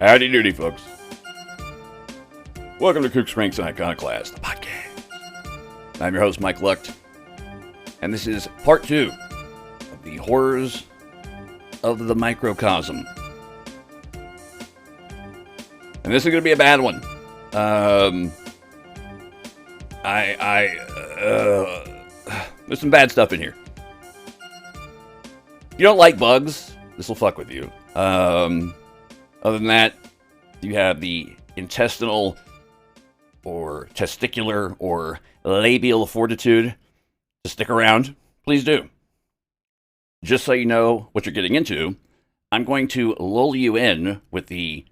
Howdy doody, folks. Welcome to Kook's Pranks and Iconoclast, the podcast. I'm your host, Mike Lucht, and this is part 2 of the horrors of the microcosm. And this is going to be a bad one. There's some bad stuff in here. If you don't like bugs, this will fuck with you. Other than that, you have the intestinal or testicular or labial fortitude to stick around. Please do. Just so you know what you're getting into, I'm going to lull you in with the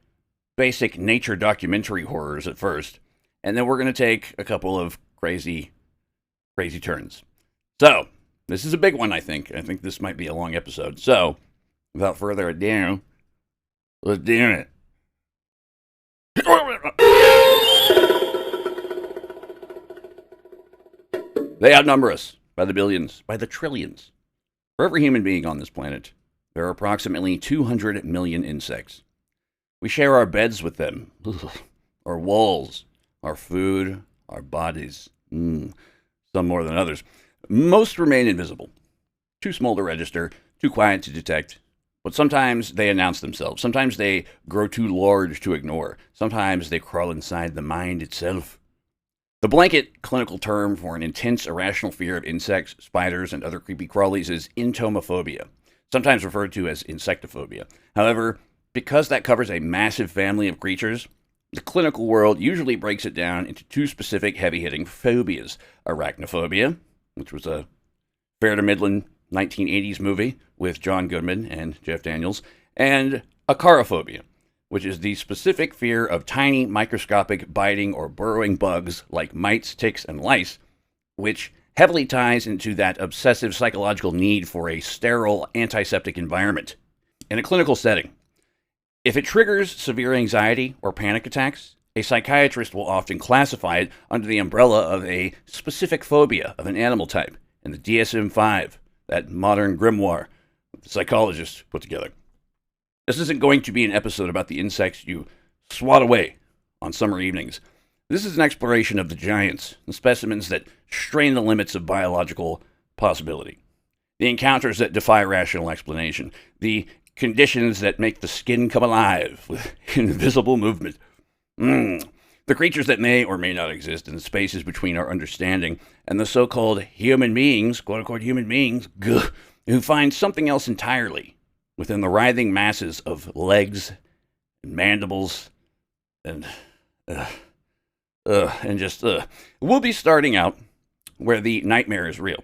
basic nature documentary horrors at first, and then we're going to take a couple of crazy turns. So, this is a big one, I think. I think this might be a long episode. So, without further ado, let's do it. They outnumber us by the billions, by the trillions. For every human being on this planet, there are approximately 200 million insects. We share our beds with them, our walls, our food, our bodies, some more than others. Most remain invisible, too small to register, too quiet to detect. But sometimes they announce themselves. Sometimes they grow too large to ignore. Sometimes they crawl inside the mind itself. The blanket clinical term for an intense irrational fear of insects, spiders, and other creepy crawlies is entomophobia, sometimes referred to as insectophobia. However, because that covers a massive family of creatures, the clinical world usually breaks it down into two specific heavy-hitting phobias: arachnophobia, which was a fair to middling 1980s movie with John Goodman and Jeff Daniels, and acrophobia, which is the specific fear of tiny, microscopic, biting or burrowing bugs like mites, ticks, and lice, which heavily ties into that obsessive psychological need for a sterile, antiseptic environment. In a clinical setting, if it triggers severe anxiety or panic attacks, a psychiatrist will often classify it under the umbrella of a specific phobia of an animal type in the DSM-5, that modern grimoire the psychologists put together. This isn't going to be an episode about the insects you swat away on summer evenings. This is an exploration of the giants, the specimens that strain the limits of biological possibility, the encounters that defy rational explanation, the conditions that make the skin come alive with invisible movement. The creatures that may or may not exist in the spaces between our understanding and the so-called human beings, quote-unquote human beings, who find something else entirely within the writhing masses of legs and mandibles and just. We'll be starting out where the nightmare is real,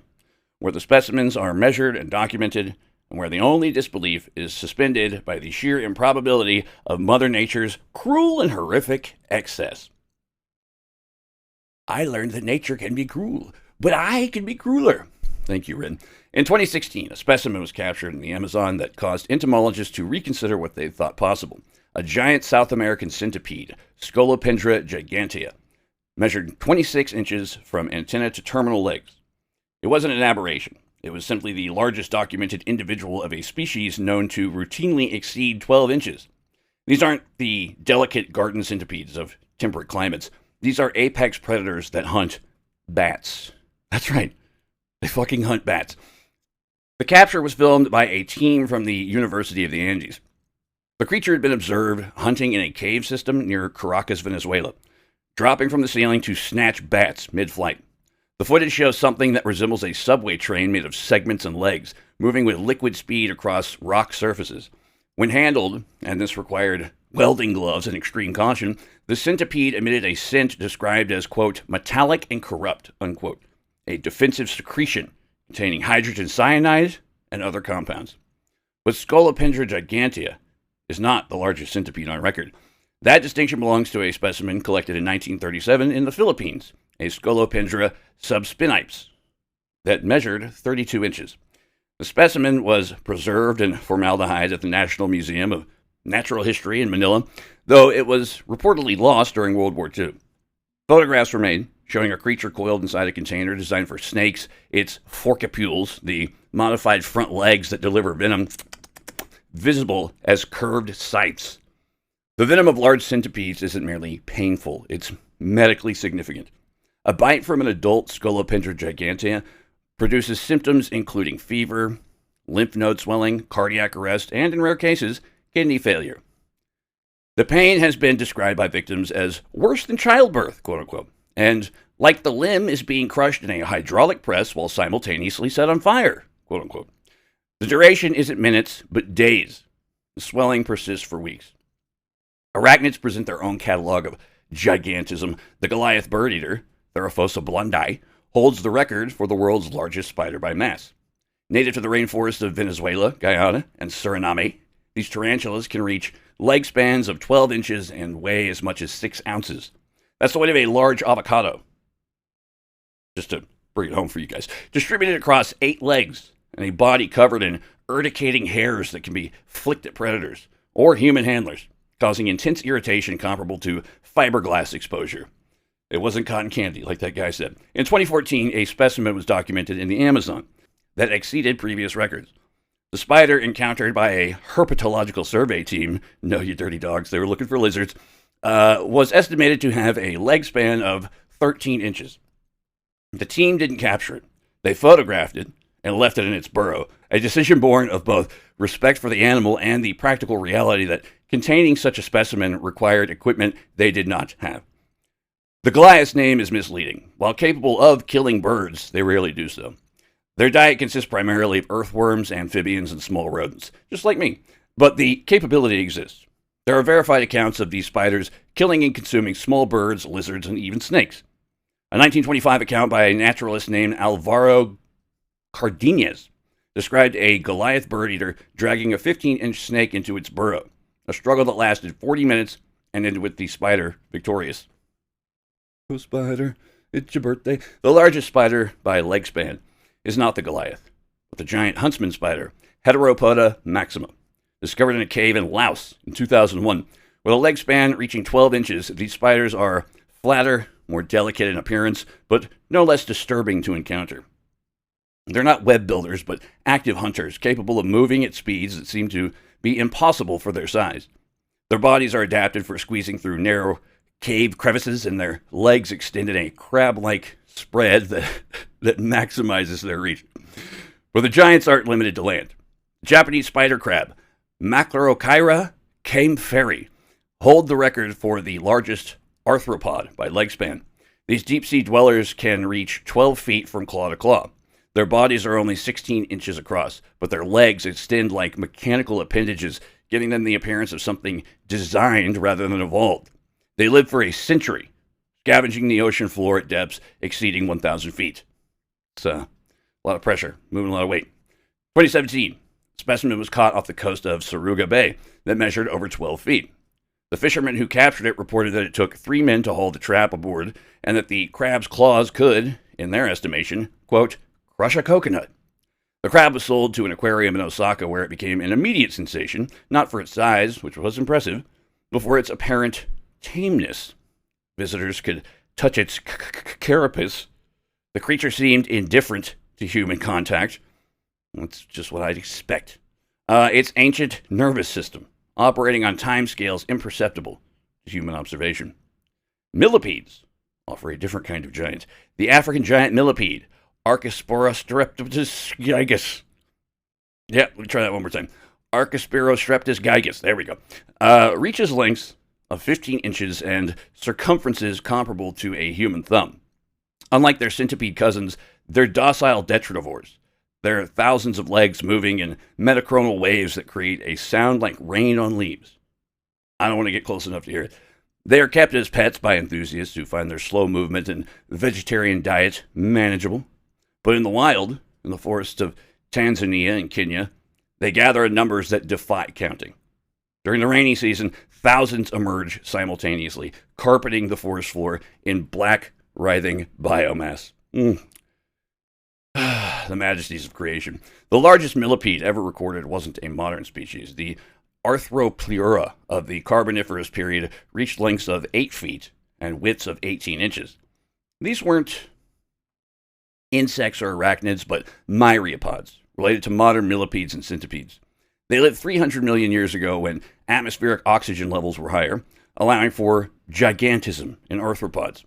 where the specimens are measured and documented, and where the only disbelief is suspended by the sheer improbability of Mother Nature's cruel and horrific excess. I learned that nature can be cruel, but I can be crueler. Thank you, Rin. In 2016, a specimen was captured in the Amazon that caused entomologists to reconsider what they thought possible. A giant South American centipede, Scolopendra gigantea, measured 26 inches from antenna to terminal legs. It wasn't an aberration. It was simply the largest documented individual of a species known to routinely exceed 12 inches. These aren't the delicate garden centipedes of temperate climates. These are apex predators that hunt bats. That's right. They fucking hunt bats. The capture was filmed by a team from the University of the Andes. The creature had been observed hunting in a cave system near Caracas, Venezuela, dropping from the ceiling to snatch bats mid-flight. The footage shows something that resembles a subway train made of segments and legs, moving with liquid speed across rock surfaces. When handled, and this required welding gloves and extreme caution, the centipede emitted a scent described as, quote, metallic and corrupt, unquote, a defensive secretion containing hydrogen cyanide and other compounds. But Scolopendra gigantea is not the largest centipede on record. That distinction belongs to a specimen collected in 1937 in the Philippines, a Scolopendra subspinipes, that measured 32 inches. The specimen was preserved in formaldehyde at the National Museum of Natural History in Manila, though it was reportedly lost during World War II. Photographs were made showing a creature coiled inside a container designed for snakes, its forcipules, the modified front legs that deliver venom, visible as curved scythes. The venom of large centipedes isn't merely painful, it's medically significant. A bite from an adult Scolopendra gigantea produces symptoms including fever, lymph node swelling, cardiac arrest, and in rare cases, kidney failure. The pain has been described by victims as worse than childbirth, quote unquote, and like the limb is being crushed in a hydraulic press while simultaneously set on fire, quote unquote. The duration isn't minutes, but days. The swelling persists for weeks. Arachnids present their own catalog of gigantism. The Goliath bird eater, Theraphosa blondi, holds the record for the world's largest spider by mass. Native to the rainforests of Venezuela, Guyana, and Suriname, these tarantulas can reach leg spans of 12 inches and weigh as much as 6 ounces. That's the weight of a large avocado. Just to bring it home for you guys. Distributed across 8 legs and a body covered in urticating hairs that can be flicked at predators or human handlers, causing intense irritation comparable to fiberglass exposure. It wasn't cotton candy, like that guy said. In 2014, a specimen was documented in the Amazon that exceeded previous records. The spider encountered by a herpetological survey team, no, you dirty dogs, they were looking for lizards, was estimated to have a leg span of 13 inches. The team didn't capture it. They photographed it and left it in its burrow, a decision born of both respect for the animal and the practical reality that containing such a specimen required equipment they did not have. The Goliath's name is misleading. While capable of killing birds, they rarely do so. Their diet consists primarily of earthworms, amphibians, and small rodents, just like me. But the capability exists. There are verified accounts of these spiders killing and consuming small birds, lizards, and even snakes. A 1925 account by a naturalist named Alvaro Cardenas described a Goliath bird eater dragging a 15-inch snake into its burrow, a struggle that lasted 40 minutes and ended with the spider victorious. Oh, spider, it's your birthday. The largest spider by leg span is not the Goliath, but the giant huntsman spider, Heteropoda maxima, discovered in a cave in Laos in 2001. With a leg span reaching 12 inches, these spiders are flatter, more delicate in appearance, but no less disturbing to encounter. They're not web builders, but active hunters, capable of moving at speeds that seem to be impossible for their size. Their bodies are adapted for squeezing through narrow cave crevices, and their legs extend in a crab-like spread that maximizes their reach. But the giants aren't limited to land. Japanese spider crab, Macrochyra campheri, hold the record for the largest arthropod by leg span. These deep-sea dwellers can reach 12 feet from claw to claw. Their bodies are only 16 inches across, but their legs extend like mechanical appendages, giving them the appearance of something designed rather than evolved. They live for a century, scavenging the ocean floor at depths exceeding 1,000 feet. It's a lot of pressure, moving a lot of weight. 2017, a specimen was caught off the coast of Suruga Bay that measured over 12 feet. The fishermen who captured it reported that it took 3 men to haul the trap aboard, and that the crab's claws could, in their estimation, quote, crush a coconut. The crab was sold to an aquarium in Osaka, where it became an immediate sensation, not for its size, which was impressive, but for its apparent tameness. Visitors could touch its carapace. The creature seemed indifferent to human contact. That's just what I'd expect. Its ancient nervous system, operating on timescales imperceptible to human observation. Millipedes offer a different kind of giant. The African giant millipede, Archosporostreptus gigas. Yeah, let me try that one more time. Archosporostreptus gigas. There we go. Reaches lengths of 15 inches and circumferences comparable to a human thumb. Unlike their centipede cousins, they're docile detritivores. There are thousands of legs moving in metachronal waves that create a sound like rain on leaves. I don't want to get close enough to hear it. They are kept as pets by enthusiasts who find their slow movement and vegetarian diet manageable. But in the wild, in the forests of Tanzania and Kenya, they gather in numbers that defy counting. During the rainy season, thousands emerge simultaneously, carpeting the forest floor in black, writhing biomass. The majesties of creation. The largest millipede ever recorded wasn't a modern species. The Arthropleura of the Carboniferous period reached lengths of 8 feet and widths of 18 inches. These weren't insects or arachnids, but myriapods, related to modern millipedes and centipedes. They lived 300 million years ago when atmospheric oxygen levels were higher, allowing for gigantism in arthropods.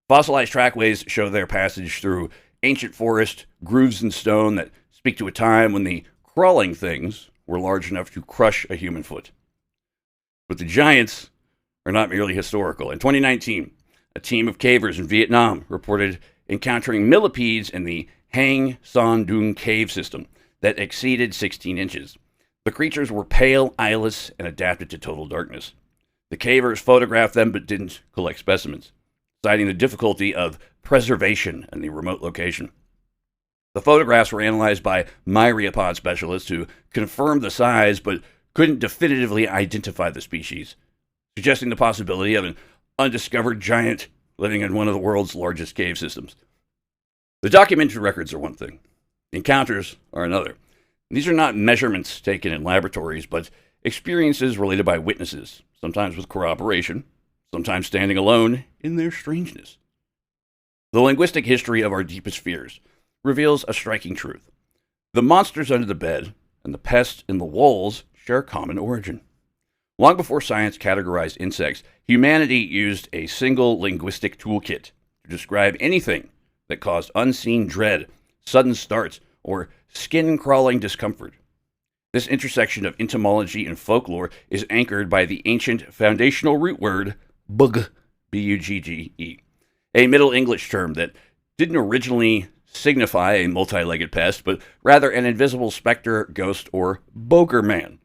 Fossilized trackways show their passage through ancient forest, grooves in stone that speak to a time when the crawling things were large enough to crush a human foot. But the giants are not merely historical. In 2019, a team of cavers in Vietnam reported encountering millipedes in the Hang Son Doong cave system that exceeded 16 inches. The creatures were pale, eyeless, and adapted to total darkness. The cavers photographed them but didn't collect specimens, citing the difficulty of preservation in the remote location. The photographs were analyzed by myriapod specialists who confirmed the size but couldn't definitively identify the species, suggesting the possibility of an undiscovered giant living in one of the world's largest cave systems. The documented records are one thing. Encounters are another. These are not measurements taken in laboratories, but experiences related by witnesses, sometimes with corroboration, sometimes standing alone in their strangeness. The linguistic history of our deepest fears reveals a striking truth. The monsters under the bed and the pests in the walls share a common origin. Long before science categorized insects, humanity used a single linguistic toolkit to describe anything that caused unseen dread, sudden starts, or skin-crawling discomfort. This intersection of entomology and folklore is anchored by the ancient foundational root word bug, B-U-G-G-E, a Middle English term that didn't originally signify a multi-legged pest, but rather an invisible specter, ghost, or bogeyman.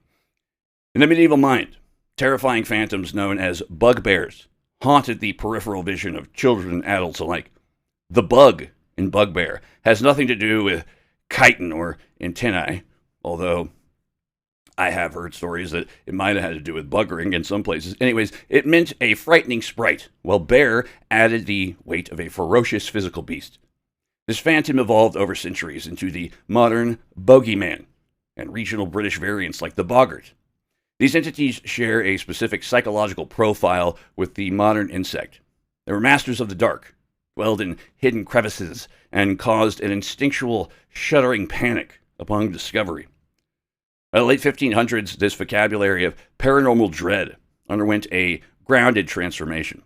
In the medieval mind, terrifying phantoms known as bugbears haunted the peripheral vision of children and adults alike. The bug in bugbear has nothing to do with chitin or antennae, although I have heard stories that it might have had to do with buggering in some places. Anyways, it meant a frightening sprite, while bear added the weight of a ferocious physical beast. This phantom evolved over centuries into the modern bogeyman and regional British variants like the boggart. These entities share a specific psychological profile with the modern insect. They were masters of the dark, dwelled in hidden crevices, and caused an instinctual, shuddering panic upon discovery. By the late 1500s, this vocabulary of paranormal dread underwent a grounded transformation.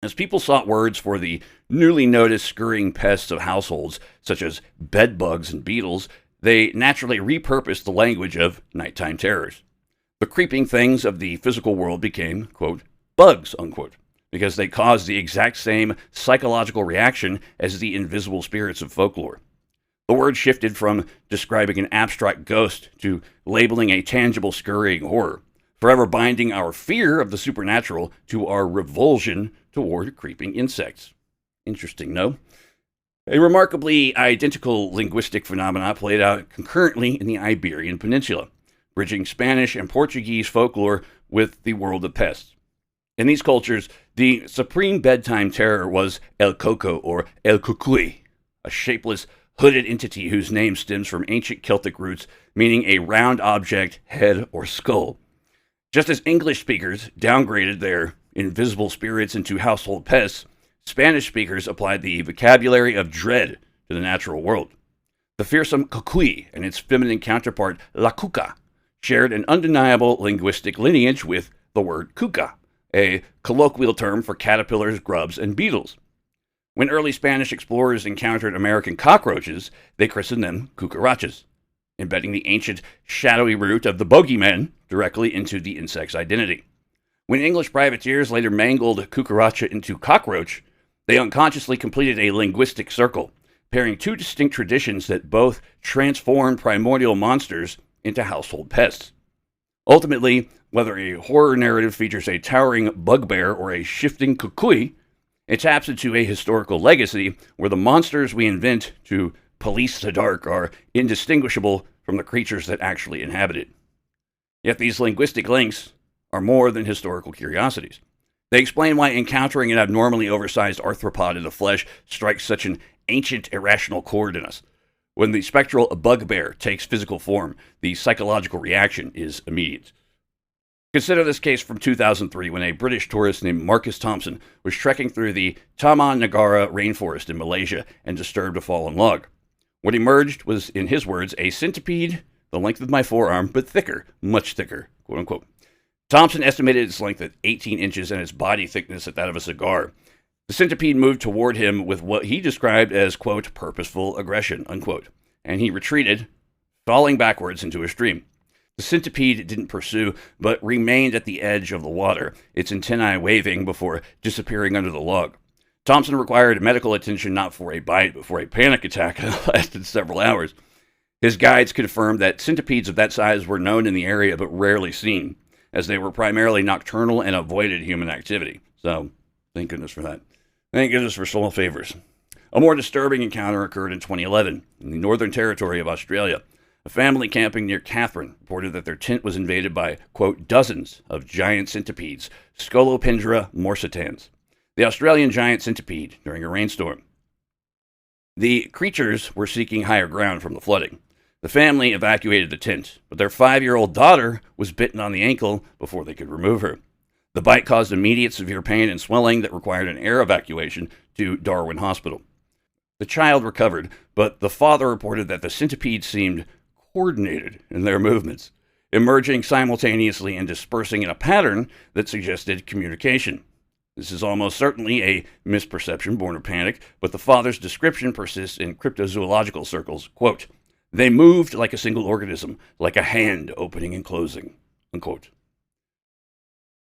As people sought words for the newly noticed scurrying pests of households, such as bedbugs and beetles, they naturally repurposed the language of nighttime terrors. The creeping things of the physical world became, quote, bugs, unquote, because they caused the exact same psychological reaction as the invisible spirits of folklore. The word shifted from describing an abstract ghost to labeling a tangible scurrying horror, forever binding our fear of the supernatural to our revulsion toward creeping insects. Interesting, no? A remarkably identical linguistic phenomena played out concurrently in the Iberian Peninsula, bridging Spanish and Portuguese folklore with the world of pests. In these cultures, the supreme bedtime terror was el coco or el cucuy, a shapeless, hooded entity whose name stems from ancient Celtic roots, meaning a round object, head, or skull. Just as English speakers downgraded their invisible spirits into household pests, Spanish speakers applied the vocabulary of dread to the natural world. The fearsome cucuy and its feminine counterpart, la cuca, shared an undeniable linguistic lineage with the word cuca, a colloquial term for caterpillars, grubs, and beetles. When early Spanish explorers encountered American cockroaches, they christened them cucarachas, embedding the ancient shadowy root of the bogeyman directly into the insect's identity. When English privateers later mangled cucaracha into cockroach, they unconsciously completed a linguistic circle, pairing two distinct traditions that both transformed primordial monsters into household pests. Ultimately, whether a horror narrative features a towering bugbear or a shifting cucuy, it taps into a historical legacy where the monsters we invent to police the dark are indistinguishable from the creatures that actually inhabit it. Yet these linguistic links are more than historical curiosities. They explain why encountering an abnormally oversized arthropod in the flesh strikes such an ancient irrational chord in us. When the spectral bugbear takes physical form, the psychological reaction is immediate. Consider this case from 2003 when a British tourist named Marcus Thompson was trekking through the Taman Negara rainforest in Malaysia and disturbed a fallen log. What emerged was, in his words, a centipede the length of my forearm, but thicker, much thicker, quote unquote. Thompson estimated its length at 18 inches and its body thickness at that of a cigar. The centipede moved toward him with what he described as, quote, purposeful aggression, unquote, and he retreated, falling backwards into a stream. The centipede didn't pursue, but remained at the edge of the water, its antennae waving before disappearing under the log. Thompson required medical attention not for a bite, but for a panic attack that lasted several hours. His guides confirmed that centipedes of that size were known in the area, but rarely seen, as they were primarily nocturnal and avoided human activity. So, thank goodness for that. Thank goodness for small favors. A more disturbing encounter occurred in 2011 in the Northern Territory of Australia. A family camping near Catherine reported that their tent was invaded by, quote, dozens of giant centipedes, Scolopendra morsitans, the Australian giant centipede, during a rainstorm. The creatures were seeking higher ground from the flooding. The family evacuated the tent, but their 5-year-old daughter was bitten on the ankle before they could remove her. The bite caused immediate severe pain and swelling that required an air evacuation to Darwin Hospital. The child recovered, but the father reported that the centipedes seemed coordinated in their movements, emerging simultaneously and dispersing in a pattern that suggested communication. This is almost certainly a misperception born of panic, but the father's description persists in cryptozoological circles. Quote, they moved like a single organism, like a hand opening and closing, unquote.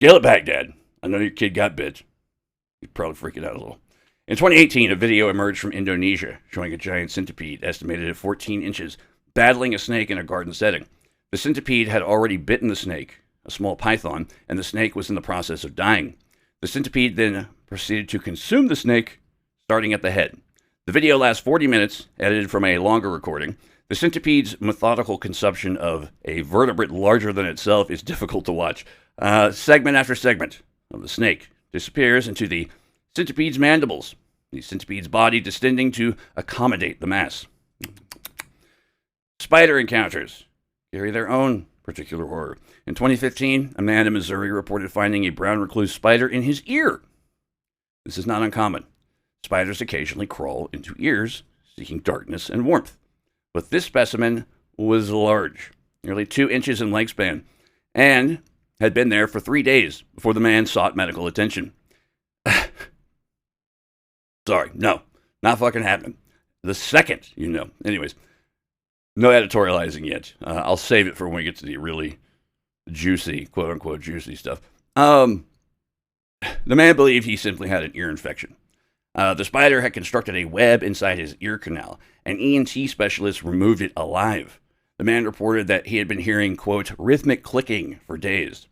Yell at Baghdad. I know your kid got bit. He's probably freaking out a little. In 2018, a video emerged from Indonesia showing a giant centipede estimated at 14 inches battling a snake in a garden setting. The centipede had already bitten the snake, a small python, and the snake was in the process of dying. The centipede then proceeded to consume the snake, starting at the head. The video lasts 40 minutes, edited from a longer recording. The centipede's methodical consumption of a vertebrate larger than itself is difficult to watch. Segment after segment of the snake disappears into the centipede's mandibles, the centipede's body distending to accommodate the mass. Spider encounters carry their own particular horror. In 2015, a man in Missouri reported finding a brown recluse spider in his ear. This is not uncommon. Spiders occasionally crawl into ears, seeking darkness and warmth. But this specimen was large, nearly 2 inches in leg span, and had been there for 3 days before the man sought medical attention. Sorry, no, not fucking happening. The second, Anyways, no editorializing yet. I'll save it for when we get to the really juicy, quote-unquote juicy stuff. The man believed he simply had an ear infection. The spider had constructed a web inside his ear canal. An ENT specialist removed it alive. The man reported that he had been hearing, quote, rhythmic clicking for days.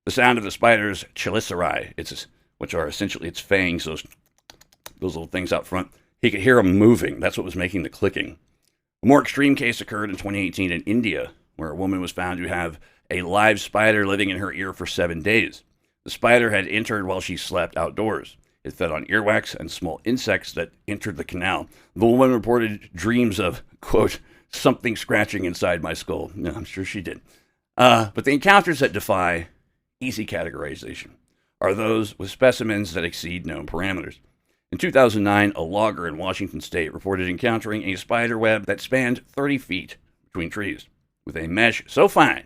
The sound of the spider's chelicerae, which are essentially its fangs, those little things out front, he could hear them moving. That's what was making the clicking. A more extreme case occurred in 2018 in India, where a woman was found to have a live spider living in her ear for 7 days. The spider had entered while she slept outdoors. It fed on earwax and small insects that entered the canal. The woman reported dreams of, quote, something scratching inside my skull. No, I'm sure she did. But the encounters that defy easy categorization are those with specimens that exceed known parameters. In 2009, a logger in Washington state reported encountering a spider web that spanned 30 feet between trees, with a mesh so fine,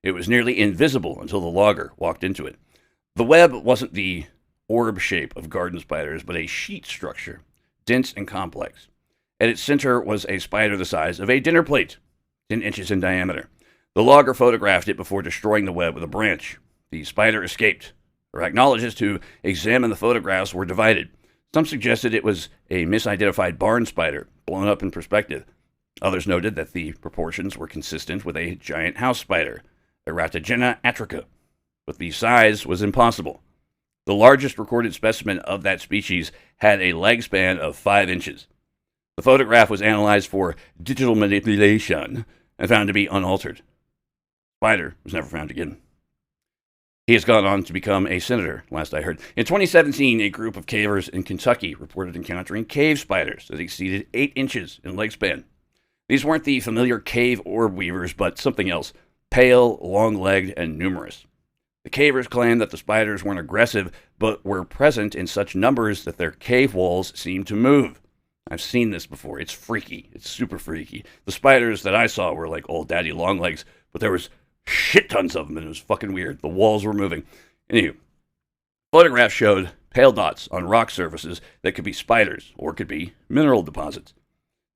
it was nearly invisible until the logger walked into it. The web wasn't the orb shape of garden spiders, but a sheet structure, dense and complex. At its center was a spider the size of a dinner plate, 10 inches in diameter. The logger photographed it before destroying the web with a branch. The spider escaped. Arachnologists who examined the photographs were divided. Some suggested it was a misidentified barn spider, blown up in perspective. Others noted that the proportions were consistent with a giant house spider, Eratogena atrica, but the size was impossible. The largest recorded specimen of that species had a leg span of 5 inches. The photograph was analyzed for digital manipulation and found to be unaltered. Spider was never found again. He has gone on to become a senator, last I heard. In 2017, a group of cavers in Kentucky reported encountering cave spiders that exceeded 8 inches in leg span. These weren't the familiar cave orb weavers, but something else, pale, long-legged, and numerous. The cavers claimed that the spiders weren't aggressive, but were present in such numbers that their cave walls seemed to move. I've seen this before. It's freaky. It's super freaky. The spiders that I saw were like old daddy longlegs, but there was Shit tons of them, and it was fucking weird. The walls were moving. Anywho, photographs showed pale dots on rock surfaces that could be spiders or could be mineral deposits.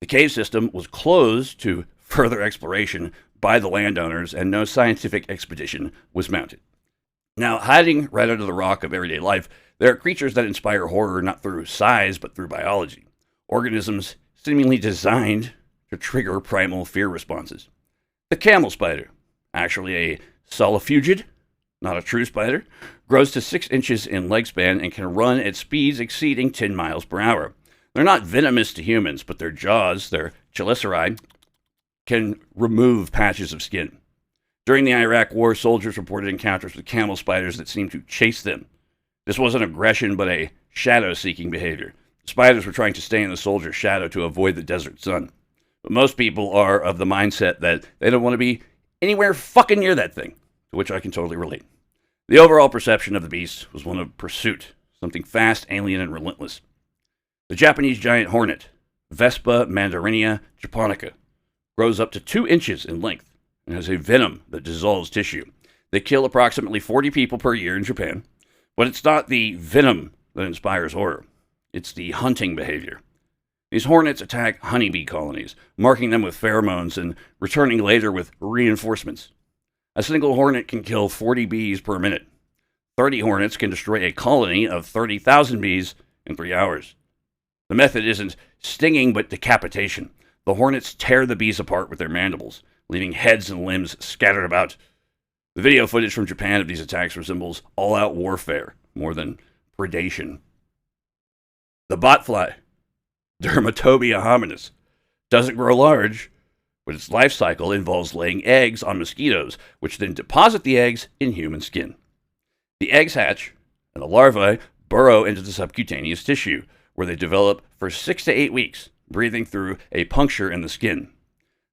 The cave system was closed to further exploration by the landowners, and no scientific expedition was mounted. Now, hiding right under the rock of everyday life, there are creatures that inspire horror not through size, but through biology. Organisms seemingly designed to trigger primal fear responses. The camel spider, actually a solifugid, not a true spider, grows to 6 inches in leg span and can run at speeds exceeding 10 miles per hour. They're not venomous to humans, but their jaws, their chelicerae, can remove patches of skin. During the Iraq War, soldiers reported encounters with camel spiders that seemed to chase them. This wasn't aggression, but a shadow-seeking behavior. The spiders were trying to stay in the soldier's shadow to avoid the desert sun. But most people are of the mindset that they don't want to be anywhere fucking near that thing, to which I can totally relate. The overall perception of the beast was one of pursuit, something fast, alien, and relentless. The Japanese giant hornet, Vespa mandarinia japonica, grows up to 2 inches in length and has a venom that dissolves tissue. They kill approximately 40 people per year in Japan, but it's not the venom that inspires horror. It's the hunting behavior. These hornets attack honeybee colonies, marking them with pheromones and returning later with reinforcements. A single hornet can kill 40 bees per minute. 30 hornets can destroy a colony of 30,000 bees in 3 hours. The method isn't stinging, but decapitation. The hornets tear the bees apart with their mandibles, leaving heads and limbs scattered about. The video footage from Japan of these attacks resembles all-out warfare more than predation. The botfly, Dermatopia hominis, doesn't grow large, but its life cycle involves laying eggs on mosquitoes, which then deposit the eggs in human skin. The eggs hatch, and the larvae burrow into the subcutaneous tissue, where they develop for 6 to 8 weeks, breathing through a puncture in the skin.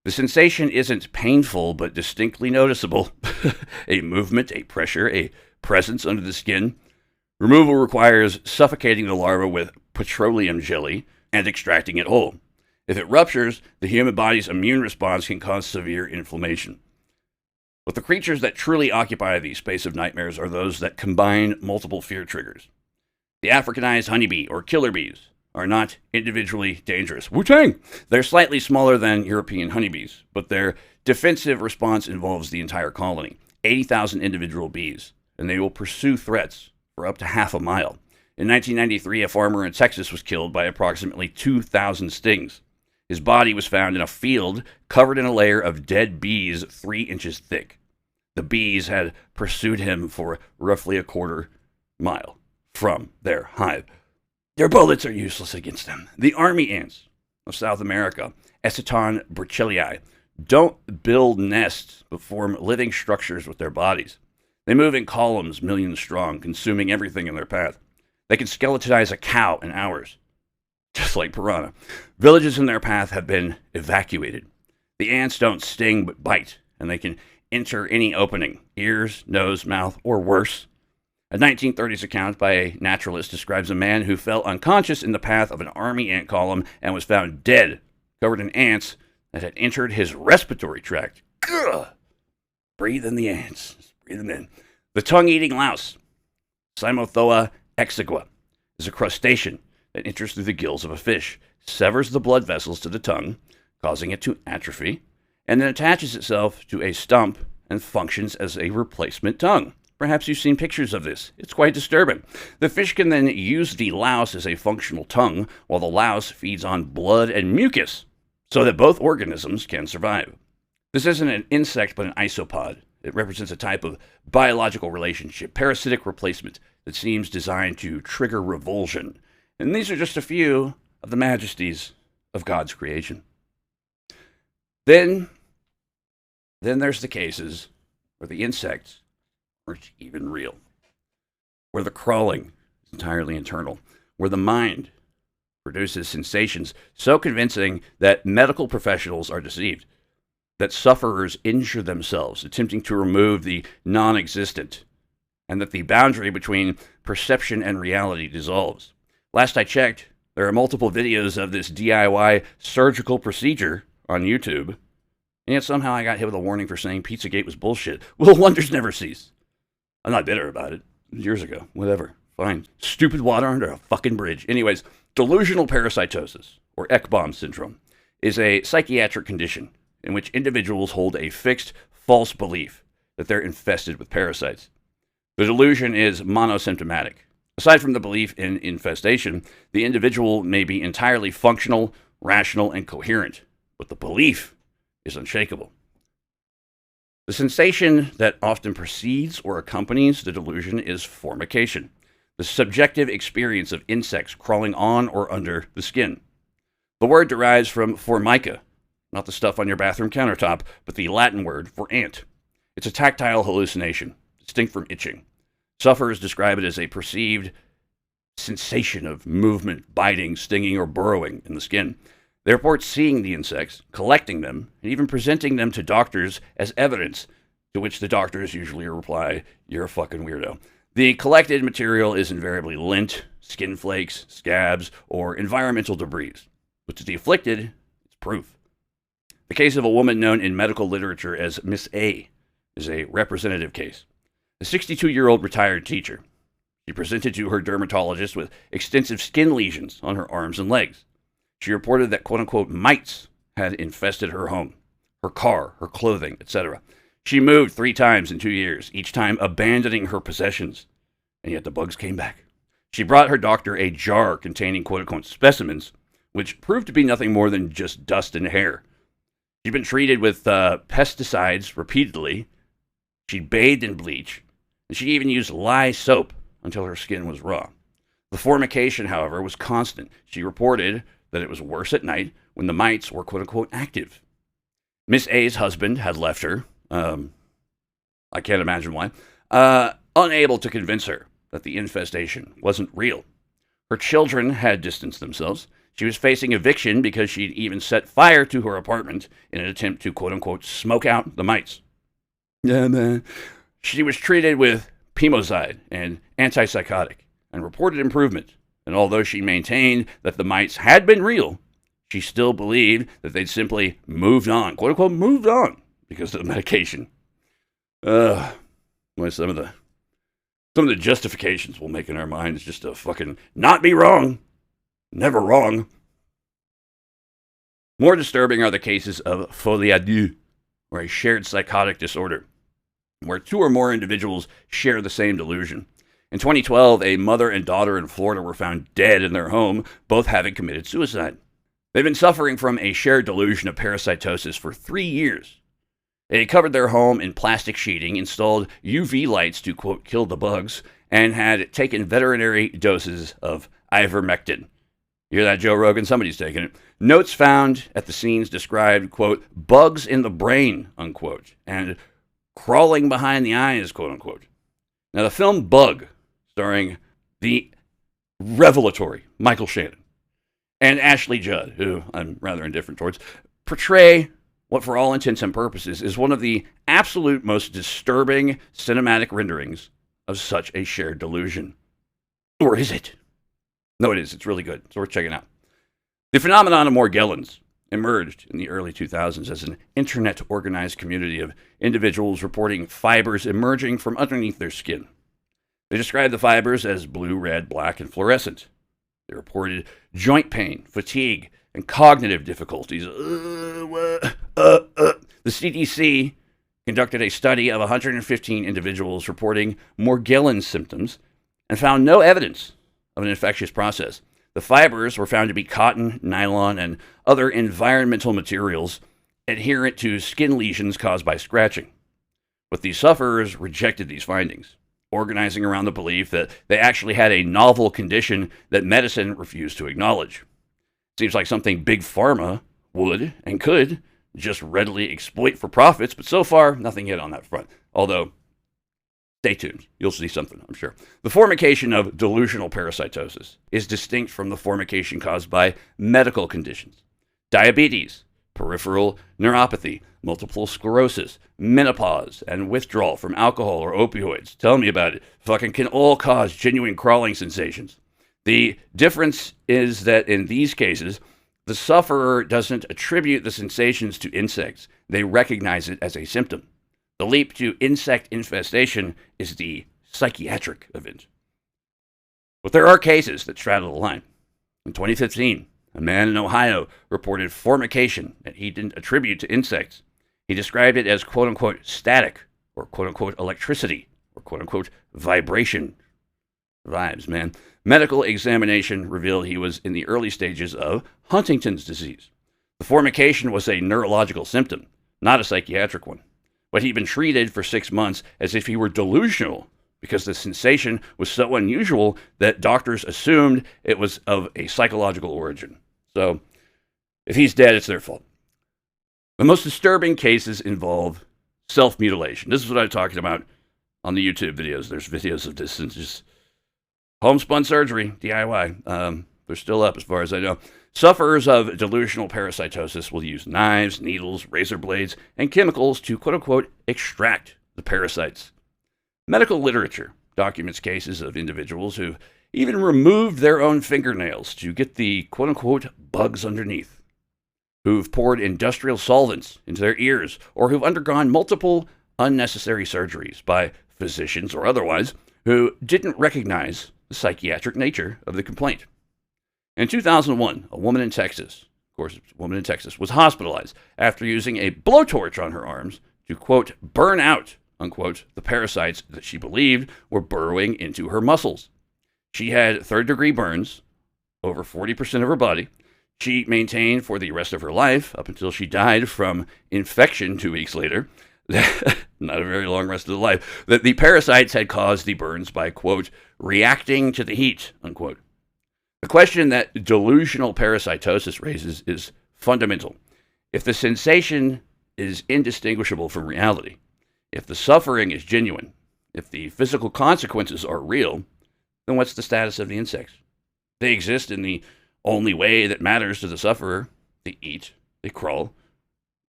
The sensation isn't painful, but distinctly noticeable. A movement, a pressure, a presence under the skin. Removal requires suffocating the larva with petroleum jelly and extracting it whole. If it ruptures, the human body's immune response can cause severe inflammation. But the creatures that truly occupy the space of nightmares are those that combine multiple fear triggers. The Africanized honeybee, or killer bees, are not individually dangerous. Wu-Tang! They're slightly smaller than European honeybees, but their defensive response involves the entire colony, 80,000 individual bees, and they will pursue threats for up to half a mile. In 1993, a farmer in Texas was killed by approximately 2,000 stings. His body was found in a field covered in a layer of dead bees 3 inches thick. The bees had pursued him for roughly a quarter mile from their hive. Their bullets are useless against them. The army ants of South America, Eciton burchellii, don't build nests but form living structures with their bodies. They move in columns millions strong, consuming everything in their path. They can skeletonize a cow in hours, just like piranha. Villages in their path have been evacuated. The ants don't sting but bite, and they can enter any opening, ears, nose, mouth, or worse. A 1930s account by a naturalist describes a man who fell unconscious in the path of an army ant column and was found dead, covered in ants that had entered his respiratory tract. Ugh. Breathe in the ants. Breathe them in. The tongue-eating louse, Cymothoa exigua, is a crustacean that enters through the gills of a fish, severs the blood vessels to the tongue, causing it to atrophy, and then attaches itself to a stump and functions as a replacement tongue. Perhaps you've seen pictures of this. It's quite disturbing. The fish can then use the louse as a functional tongue, while the louse feeds on blood and mucus, so that both organisms can survive. This isn't an insect, but an isopod. It represents a type of biological relationship, parasitic replacement, that seems designed to trigger revulsion. And these are just a few of the majesties of God's creation. Then there's the cases where the insects aren't even real, where the crawling is entirely internal, where the mind produces sensations so convincing that medical professionals are deceived, that sufferers injure themselves attempting to remove the non-existent, and that the boundary between perception and reality dissolves. Last I checked, there are multiple videos of this DIY surgical procedure on YouTube, And yet somehow I got hit with a warning for saying Pizzagate was bullshit. Will wonders never cease? I'm not bitter about it. Years ago. Whatever. Fine. Stupid water under a fucking bridge. Anyways, delusional parasitosis, or Ekbom syndrome, is a psychiatric condition in which individuals hold a fixed, false belief that they're infested with parasites. The delusion is monosymptomatic. Aside from the belief in infestation, the individual may be entirely functional, rational, and coherent, but the belief is unshakable. The sensation that often precedes or accompanies the delusion is formication, the subjective experience of insects crawling on or under the skin. The word derives from formica, not the stuff on your bathroom countertop, but the Latin word for ant. It's a tactile hallucination, distinct from itching. Sufferers describe it as a perceived sensation of movement, biting, stinging, or burrowing in the skin. They report seeing the insects, collecting them, and even presenting them to doctors as evidence, to which the doctors usually reply, "You're a fucking weirdo." The collected material is invariably lint, skin flakes, scabs, or environmental debris. But to the afflicted, it's proof. The case of a woman known in medical literature as Miss A is a representative case. A 62-year-old retired teacher. She presented to her dermatologist with extensive skin lesions on her arms and legs. She reported that quote-unquote mites had infested her home, her car, her clothing, etc. She moved 3 times in 2 years, each time abandoning her possessions, and yet the bugs came back. She brought her doctor a jar containing quote-unquote specimens, which proved to be nothing more than just dust and hair. She'd been treated with pesticides repeatedly. She bathed in bleach, and she even used lye soap until her skin was raw. The formication, however, was constant. She reported that it was worse at night when the mites were quote-unquote active. Miss A's husband had left her, I can't imagine why, unable to convince her that the infestation wasn't real. Her children had distanced themselves. She was facing eviction because she'd even set fire to her apartment in an attempt to quote-unquote smoke out the mites. Yeah, man. She was treated with Pimozide and antipsychotic and reported improvement. And although she maintained that the mites had been real, she still believed that they'd simply moved on, quote-unquote moved on, because of the medication. Well, some of the justifications we'll make in our minds just to fucking not be wrong. Never wrong. More disturbing are the cases of folie à deux, or a shared psychotic disorder, where 2 or more individuals share the same delusion. In 2012, a mother and daughter in Florida were found dead in their home, both having committed suicide. They've been suffering from a shared delusion of parasitosis for 3 years. They covered their home in plastic sheeting, installed UV lights to, quote, kill the bugs, and had taken veterinary doses of ivermectin. You hear that, Joe Rogan? Somebody's taking it. Notes found at the scenes described, quote, bugs in the brain, unquote, and crawling behind the eyes, quote, unquote. Now, the film Bug, starring the revelatory Michael Shannon and Ashley Judd, who I'm rather indifferent towards, portray what, for all intents and purposes, is one of the absolute most disturbing cinematic renderings of such a shared delusion. Or is it? No, it is. It's really good. It's worth checking out. The phenomenon of Morgellons emerged in the early 2000s as an internet-organized community of individuals reporting fibers emerging from underneath their skin. They described the fibers as blue, red, black, and fluorescent. They reported joint pain, fatigue, and cognitive difficulties. The CDC conducted a study of 115 individuals reporting Morgellons symptoms and found no evidence of an infectious process. The fibers were found to be cotton, nylon, and other environmental materials adherent to skin lesions caused by scratching. But the sufferers rejected these findings, organizing around the belief that they actually had a novel condition that medicine refused to acknowledge. Seems like something Big Pharma would and could just readily exploit for profits, but so far, nothing yet on that front. Although, stay tuned. You'll see something, I'm sure. The formication of delusional parasitosis is distinct from the formication caused by medical conditions. Diabetes, peripheral neuropathy, multiple sclerosis, menopause, and withdrawal from alcohol or opioids. Tell me about it. Fucking can all cause genuine crawling sensations. The difference is that in these cases, The sufferer doesn't attribute the sensations to insects. They recognize it as a symptom. The leap to insect infestation is the psychiatric event. But there are cases that straddle the line. In 2015, a man in Ohio reported formication that he didn't attribute to insects. He described it as quote-unquote static, or quote-unquote electricity, or quote-unquote vibration. Vibes, man. Medical examination revealed he was in the early stages of Huntington's disease. The formication was a neurological symptom, not a psychiatric one. But he'd been treated for 6 months as if he were delusional because the sensation was so unusual that doctors assumed it was of a psychological origin. So, if he's dead, it's their fault. The most disturbing cases involve self-mutilation. This is what I'm talking about on the YouTube videos. There's videos of this and just homespun surgery, DIY. They're still up as far as I know. Sufferers of delusional parasitosis will use knives, needles, razor blades, and chemicals to quote-unquote extract the parasites. Medical literature documents cases of individuals who've even removed their own fingernails to get the quote-unquote bugs underneath, who've poured industrial solvents into their ears, or who've undergone multiple unnecessary surgeries by physicians or otherwise who didn't recognize the psychiatric nature of the complaint. In 2001, a woman in Texas, was hospitalized after using a blowtorch on her arms to, quote, burn out, unquote, the parasites that she believed were burrowing into her muscles. She had third-degree burns, over 40% of her body. She maintained for the rest of her life, up until she died from infection 2 weeks later, not a very long rest of the life, that the parasites had caused the burns by, quote, reacting to the heat, unquote. The question that delusional parasitosis raises is fundamental. If the sensation is indistinguishable from reality, if the suffering is genuine, if the physical consequences are real, then what's the status of the insects? They exist in the only way that matters to the sufferer. They eat, they crawl,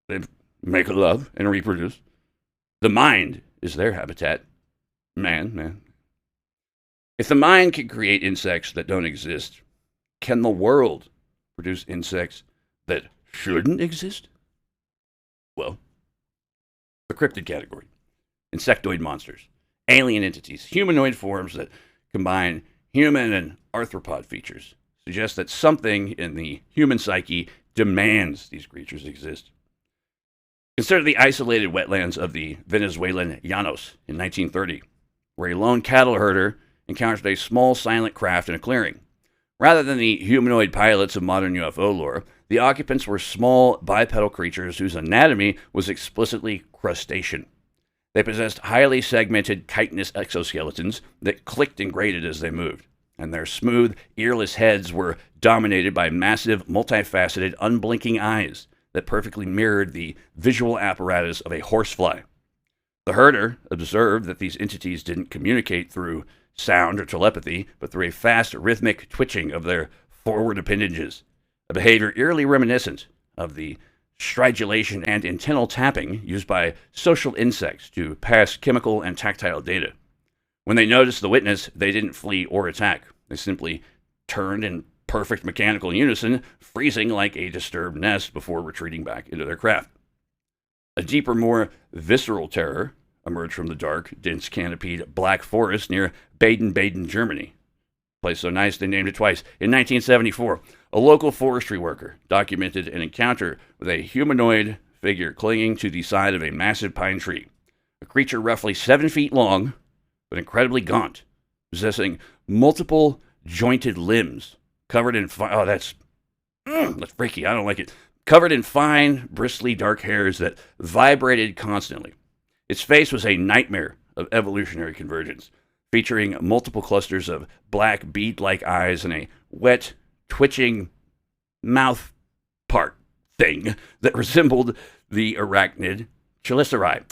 they make love and reproduce. The mind is their habitat. Man. If the mind can create insects that don't exist, can the world produce insects that shouldn't exist? Well, the cryptid category. Insectoid monsters. Alien entities. Humanoid forms that combine human and arthropod features. Suggest that something in the human psyche demands these creatures exist. Consider the isolated wetlands of the Venezuelan Llanos in 1930, where a lone cattle herder encountered a small silent craft in a clearing. Rather than the humanoid pilots of modern UFO lore, the occupants were small bipedal creatures whose anatomy was explicitly crustacean. They possessed highly segmented chitinous exoskeletons that clicked and grated as they moved, and their smooth, earless heads were dominated by massive, multifaceted, unblinking eyes that perfectly mirrored the visual apparatus of a horsefly. The herder observed that these entities didn't communicate through sound or telepathy, but through a fast, rhythmic twitching of their forward appendages, a behavior eerily reminiscent of the stridulation and antennal tapping used by social insects to pass chemical and tactile data. When they noticed the witness, they didn't flee or attack. They simply turned in perfect mechanical unison, freezing like a disturbed nest before retreating back into their craft. A deeper, more visceral terror emerged from the dark, dense canopied black forest near Baden-Baden, Germany. Place so nice they named it twice. In 1974, a local forestry worker documented an encounter with a humanoid figure clinging to the side of a massive pine tree. A creature roughly 7 feet long, but incredibly gaunt, possessing multiple jointed limbs, covered in that's freaky. I don't like it. Covered in fine, bristly dark hairs that vibrated constantly. Its face was a nightmare of evolutionary convergence, featuring multiple clusters of black bead-like eyes and a wet, twitching mouth part thing that resembled the arachnid Chelicerae,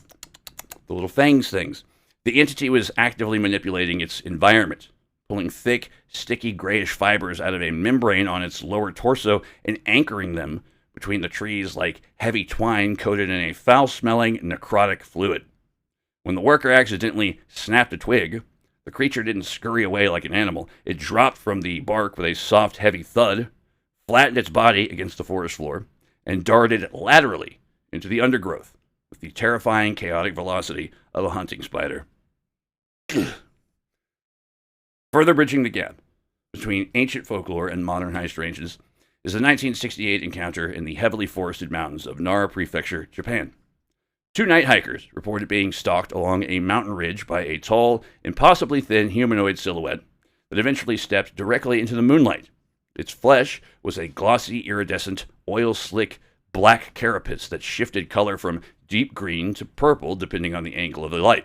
the little fangs things. The entity was actively manipulating its environment, pulling thick, sticky grayish fibers out of a membrane on its lower torso and anchoring them between the trees like heavy twine coated in a foul-smelling necrotic fluid. When the worker accidentally snapped a twig, the creature didn't scurry away like an animal. It dropped from the bark with a soft, heavy thud, flattened its body against the forest floor, and darted laterally into the undergrowth with the terrifying, chaotic velocity of a hunting spider. Further bridging the gap between ancient folklore and modern high strangeness is a 1968 encounter in the heavily forested mountains of Nara Prefecture, Japan. Two night hikers reported being stalked along a mountain ridge by a tall, impossibly thin humanoid silhouette that eventually stepped directly into the moonlight. Its flesh was a glossy, iridescent, oil-slick black carapace that shifted color from deep green to purple depending on the angle of the light,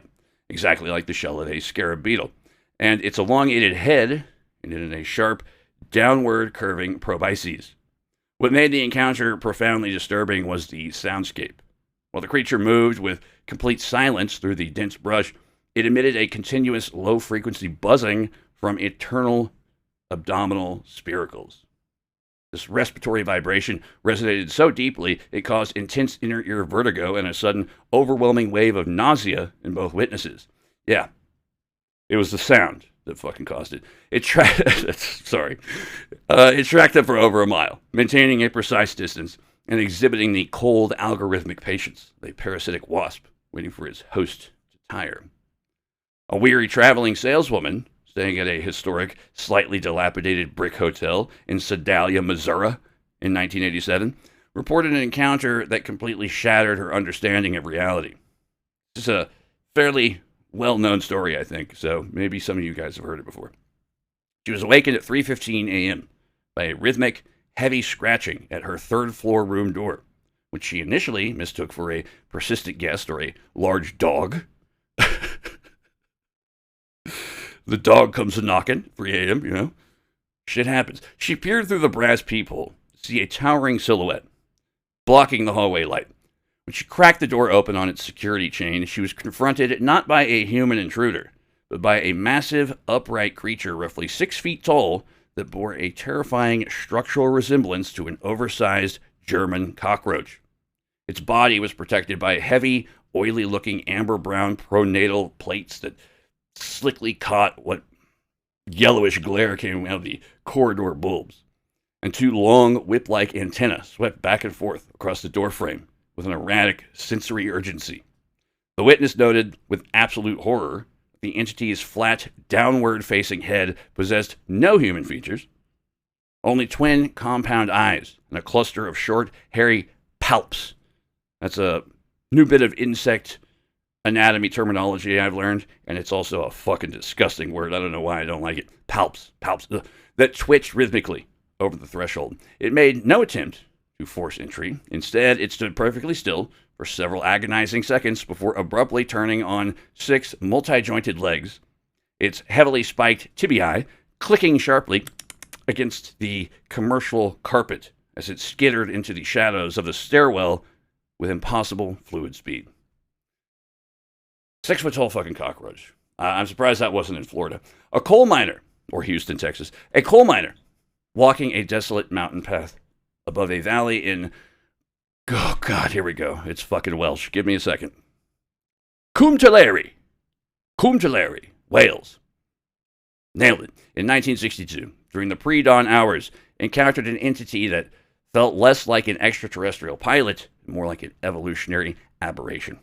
exactly like the shell of a scarab beetle. And its elongated head ended in a sharp, downward curving proboscis. What made the encounter profoundly disturbing was the soundscape. While the creature moved with complete silence through the dense brush, it emitted a continuous low-frequency buzzing from eternal abdominal spiracles. This respiratory vibration resonated so deeply it caused intense inner ear vertigo and a sudden overwhelming wave of nausea in both witnesses. Yeah, it was the sound that fucking caused it. It tracked them for over a mile, maintaining a precise distance and exhibiting the cold algorithmic patience of a parasitic wasp waiting for its host to tire. A weary traveling saleswoman staying at a historic, slightly dilapidated brick hotel in Sedalia, Missouri in 1987, reported an encounter that completely shattered her understanding of reality. This is a fairly well-known story, I think, so maybe some of you guys have heard it before. She was awakened at 3:15 a.m. by a rhythmic, heavy scratching at her third-floor room door, which she initially mistook for a persistent guest or a large dog. The dog comes a-knocking, 3 a.m., you know. Shit happens. She peered through the brass peephole to see a towering silhouette, blocking the hallway light. When she cracked the door open on its security chain, she was confronted not by a human intruder, but by a massive, upright creature roughly 6 feet tall that bore a terrifying structural resemblance to an oversized German cockroach. Its body was protected by heavy, oily-looking amber-brown pronatal plates that slickly caught what yellowish glare came out of the corridor bulbs, and two long, whip-like antennae swept back and forth across the doorframe with an erratic sensory urgency. The witness noted with absolute horror the entity's flat, downward-facing head possessed no human features, only twin compound eyes and a cluster of short, hairy palps. That's a new bit of insect anatomy terminology I've learned, and it's also a fucking disgusting word. I don't know why I don't like it. Palps, that twitched rhythmically over the threshold. It made no attempt to force entry. Instead, it stood perfectly still for several agonizing seconds before abruptly turning on 6 multi-jointed legs, its heavily spiked tibiae clicking sharply against the commercial carpet as it skittered into the shadows of the stairwell with impossible fluid speed. 6-foot-tall fucking cockroach. I'm surprised that wasn't in Florida. A coal miner, or Houston, Texas. A coal miner walking a desolate mountain path above a valley in... Oh, God, here we go. It's fucking Welsh. Give me a second. Cwmtillery, Wales. Nailed it. In 1962, during the pre-dawn hours, encountered an entity that felt less like an extraterrestrial pilot, more like an evolutionary aberration.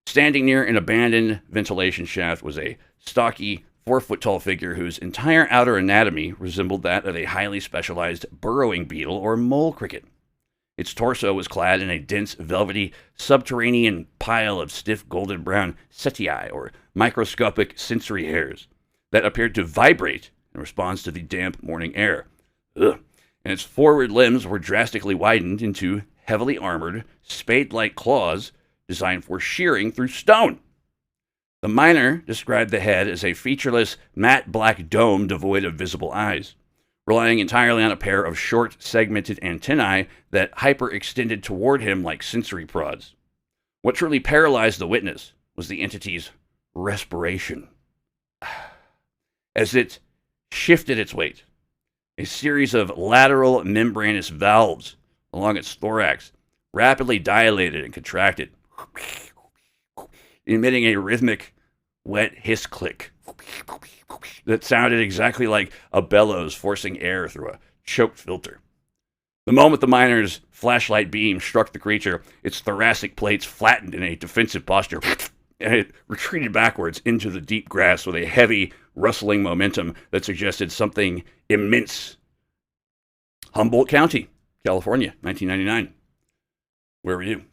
Standing near an abandoned ventilation shaft was a stocky, 4-foot-tall figure whose entire outer anatomy resembled that of a highly specialized burrowing beetle or mole cricket. Its torso was clad in a dense, velvety, subterranean pile of stiff golden brown setae, or microscopic sensory hairs, that appeared to vibrate in response to the damp morning air. Ugh. And its forward limbs were drastically widened into heavily armored, spade-like claws designed for shearing through stone. The miner described the head as a featureless, matte black dome devoid of visible eyes, relying entirely on a pair of short, segmented antennae that hyperextended toward him like sensory prods. What truly paralyzed the witness was the entity's respiration. As it shifted its weight, a series of lateral membranous valves along its thorax rapidly dilated and contracted, emitting a rhythmic, wet hiss click that sounded exactly like a bellows forcing air through a choked filter. The moment the miner's flashlight beam struck the creature, its thoracic plates flattened in a defensive posture, and it retreated backwards into the deep grass with a heavy, rustling momentum that suggested something immense. Humboldt County, California, 1999. Where were you?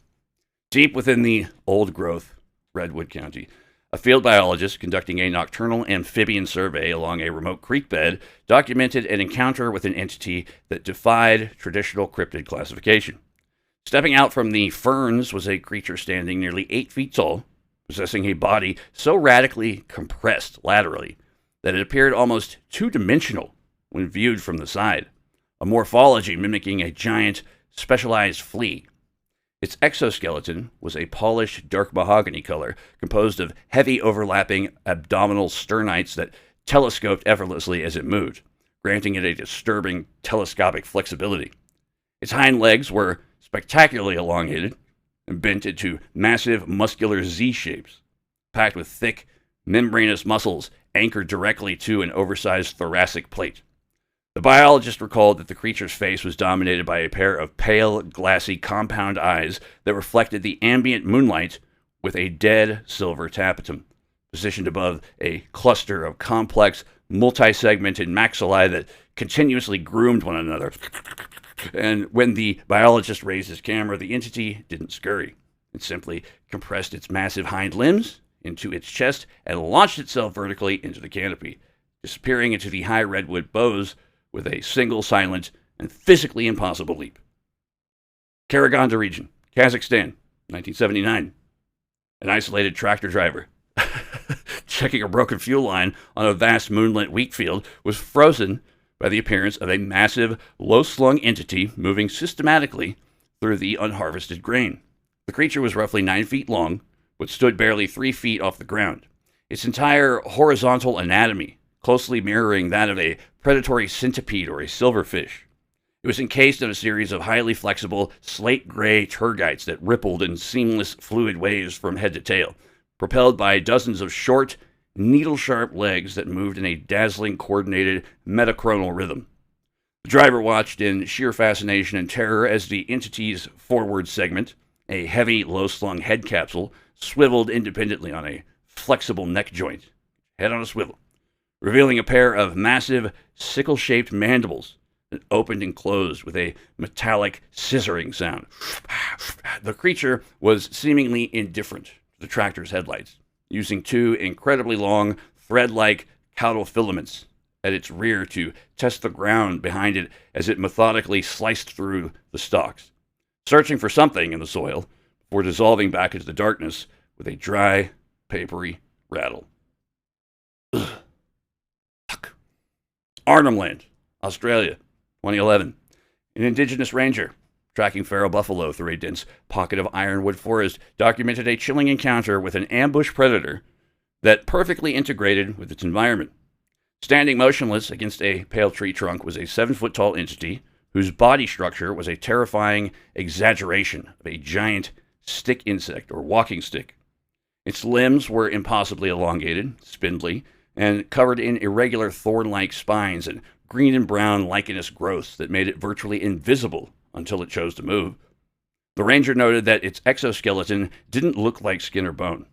Deep within the old-growth Redwood County, a field biologist conducting a nocturnal amphibian survey along a remote creek bed documented an encounter with an entity that defied traditional cryptid classification. Stepping out from the ferns was a creature standing nearly 8 feet tall, possessing a body so radically compressed laterally that it appeared almost two-dimensional when viewed from the side, a morphology mimicking a giant, specialized flea. Its exoskeleton was a polished dark mahogany color composed of heavy overlapping abdominal sternites that telescoped effortlessly as it moved, granting it a disturbing telescopic flexibility. Its hind legs were spectacularly elongated and bent into massive muscular Z-shapes, packed with thick, membranous muscles anchored directly to an oversized thoracic plate. The biologist recalled that the creature's face was dominated by a pair of pale, glassy, compound eyes that reflected the ambient moonlight with a dead silver tapetum, positioned above a cluster of complex, multi-segmented maxillae that continuously groomed one another. And when the biologist raised his camera, the entity didn't scurry. It simply compressed its massive hind limbs into its chest and launched itself vertically into the canopy, disappearing into the high redwood boughs with a single, silent, and physically impossible leap. Karaganda region, Kazakhstan, 1979. An isolated tractor driver, checking a broken fuel line on a vast moonlit wheat field, was frozen by the appearance of a massive, low-slung entity moving systematically through the unharvested grain. The creature was roughly 9 feet long, but stood barely 3 feet off the ground. Its entire horizontal anatomy closely mirroring that of a predatory centipede or a silverfish. It was encased in a series of highly flexible, slate-gray tergites that rippled in seamless, fluid waves from head to tail, propelled by dozens of short, needle-sharp legs that moved in a dazzling, coordinated, metachronal rhythm. The driver watched in sheer fascination and terror as the entity's forward segment, a heavy, low-slung head capsule, swiveled independently on a flexible neck joint, head on a swivel, revealing a pair of massive, sickle-shaped mandibles that opened and closed with a metallic, scissoring sound. The creature was seemingly indifferent to the tractor's headlights, using two incredibly long, thread-like caudal filaments at its rear to test the ground behind it as it methodically sliced through the stalks, searching for something in the soil before dissolving back into the darkness with a dry, papery rattle. Arnhem Land, Australia, 2011. An indigenous ranger, tracking feral buffalo through a dense pocket of ironwood forest, documented a chilling encounter with an ambush predator that perfectly integrated with its environment. Standing motionless against a pale tree trunk was a 7-foot-tall entity whose body structure was a terrifying exaggeration of a giant stick insect or walking stick. Its limbs were impossibly elongated, spindly, and covered in irregular thorn-like spines and green and brown lichenous growths that made it virtually invisible until it chose to move. The ranger noted that its exoskeleton didn't look like skin or bone,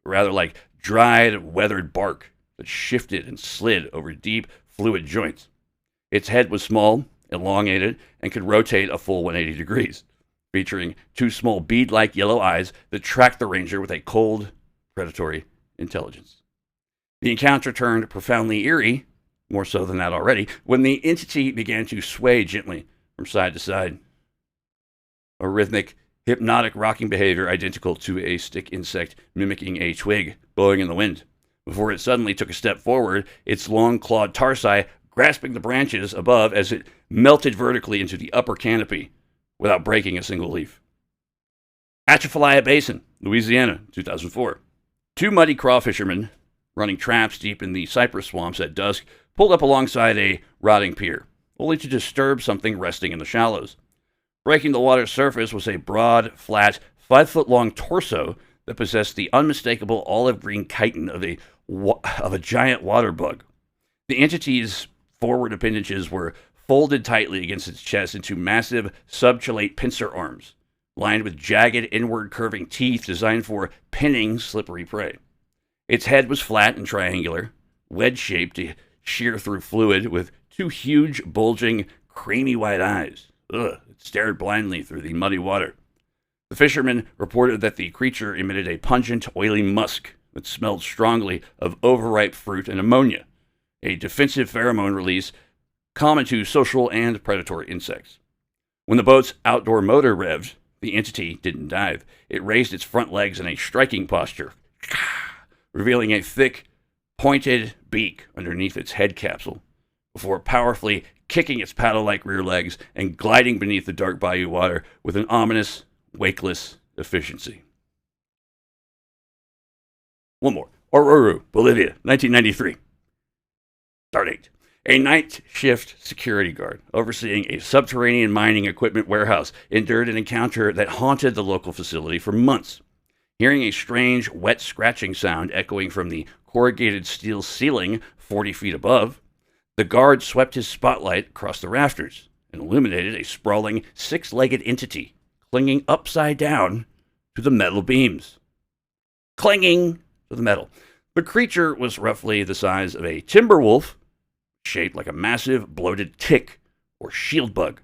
rather like dried, weathered bark that shifted and slid over deep, fluid joints. Its head was small, elongated, and could rotate a full 180 degrees, featuring two small bead-like yellow eyes that tracked the ranger with a cold, predatory intelligence. The encounter turned profoundly eerie, more so than that already, when the entity began to sway gently from side to side. A rhythmic, hypnotic rocking behavior identical to a stick insect mimicking a twig blowing in the wind, before it suddenly took a step forward, its long clawed tarsi grasping the branches above as it melted vertically into the upper canopy without breaking a single leaf. Atchafalaya Basin, Louisiana, 2004. Two muddy crawfishermen running traps deep in the cypress swamps at dusk, pulled up alongside a rotting pier, only to disturb something resting in the shallows. Breaking the water's surface was a broad, flat, 5-foot-long torso that possessed the unmistakable olive-green chitin of a giant water bug. The entity's forward appendages were folded tightly against its chest into massive subcellate pincer arms, lined with jagged inward curving teeth designed for pinning slippery prey. Its head was flat and triangular, wedge-shaped to shear through fluid, with two huge, bulging, creamy white eyes. It stared blindly through the muddy water. The fishermen reported that the creature emitted a pungent, oily musk that smelled strongly of overripe fruit and ammonia, a defensive pheromone release common to social and predatory insects. When the boat's outdoor motor revved, the entity didn't dive. It raised its front legs in a striking posture, revealing a thick, pointed beak underneath its head capsule, before powerfully kicking its paddle-like rear legs and gliding beneath the dark bayou water with an ominous, wakeless efficiency. One more. Oruro, Bolivia, 1993. Start date. A night shift security guard overseeing a subterranean mining equipment warehouse endured an encounter that haunted the local facility for months. Hearing a strange, wet scratching sound echoing from the corrugated steel ceiling 40 feet above, the guard swept his spotlight across the rafters and illuminated a sprawling, six-legged entity clinging upside down to the metal beams. Clinging to the metal. The creature was roughly the size of a timber wolf, shaped like a massive, bloated tick or shield bug.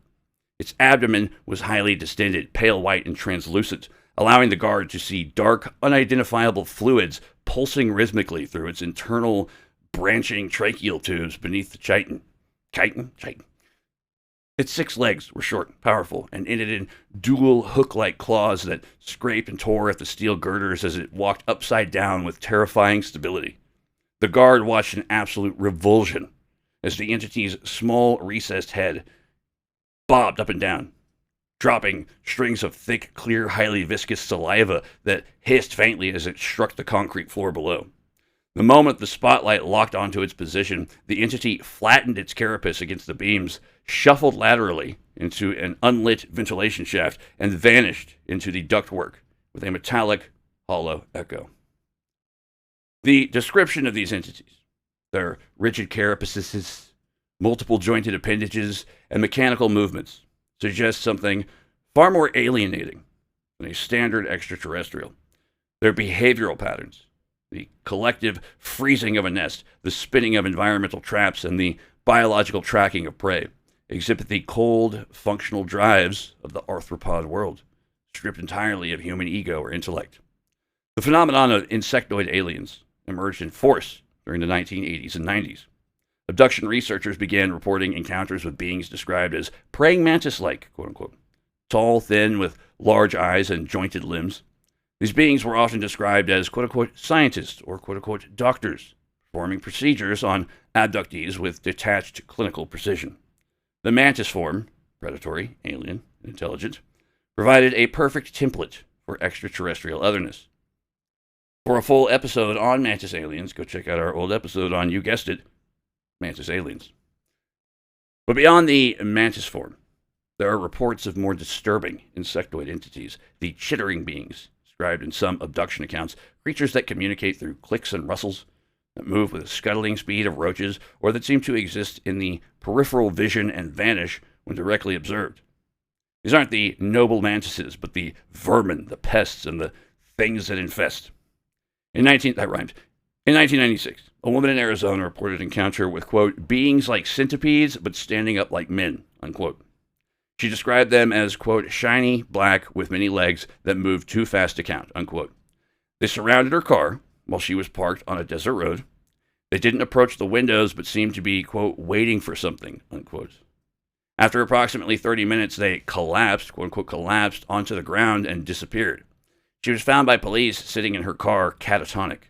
Its abdomen was highly distended, pale white and translucent, allowing the guard to see dark, unidentifiable fluids pulsing rhythmically through its internal, branching tracheal tubes beneath the chitin. Its 6 legs were short, powerful, and ended in dual hook-like claws that scraped and tore at the steel girders as it walked upside down with terrifying stability. The guard watched in absolute revulsion as the entity's small, recessed head bobbed up and down, dropping strings of thick, clear, highly viscous saliva that hissed faintly as it struck the concrete floor below. The moment the spotlight locked onto its position, the entity flattened its carapace against the beams, shuffled laterally into an unlit ventilation shaft, and vanished into the ductwork with a metallic, hollow echo. The description of these entities, their rigid carapaces, multiple jointed appendages, and mechanical movements, suggests something far more alienating than a standard extraterrestrial. Their behavioral patterns, the collective freezing of a nest, the spinning of environmental traps, and the biological tracking of prey, exhibit the cold, functional drives of the arthropod world, stripped entirely of human ego or intellect. The phenomenon of insectoid aliens emerged in force during the 1980s and 90s. Abduction researchers began reporting encounters with beings described as praying mantis-like, quote-unquote, tall, thin, with large eyes and jointed limbs. These beings were often described as, quote-unquote, scientists or, quote-unquote, doctors, performing procedures on abductees with detached clinical precision. The mantis form, predatory, alien, and intelligent, provided a perfect template for extraterrestrial otherness. For a full episode on mantis aliens, go check out our old episode on, you guessed it, mantis aliens. But beyond the mantis form, there are reports of more disturbing insectoid entities, the chittering beings, described in some abduction accounts, creatures that communicate through clicks and rustles, that move with the scuttling speed of roaches, or that seem to exist in the peripheral vision and vanish when directly observed. These aren't the noble mantises, but the vermin, the pests, and the things that infest. In 1996, a woman in Arizona reported an encounter with, quote, beings like centipedes, but standing up like men, unquote. She described them as, quote, shiny, black, with many legs that moved too fast to count, unquote. They surrounded her car while she was parked on a desert road. They didn't approach the windows, but seemed to be, quote, waiting for something, unquote. After approximately 30 minutes, they collapsed, quote unquote, collapsed onto the ground and disappeared. She was found by police sitting in her car, catatonic.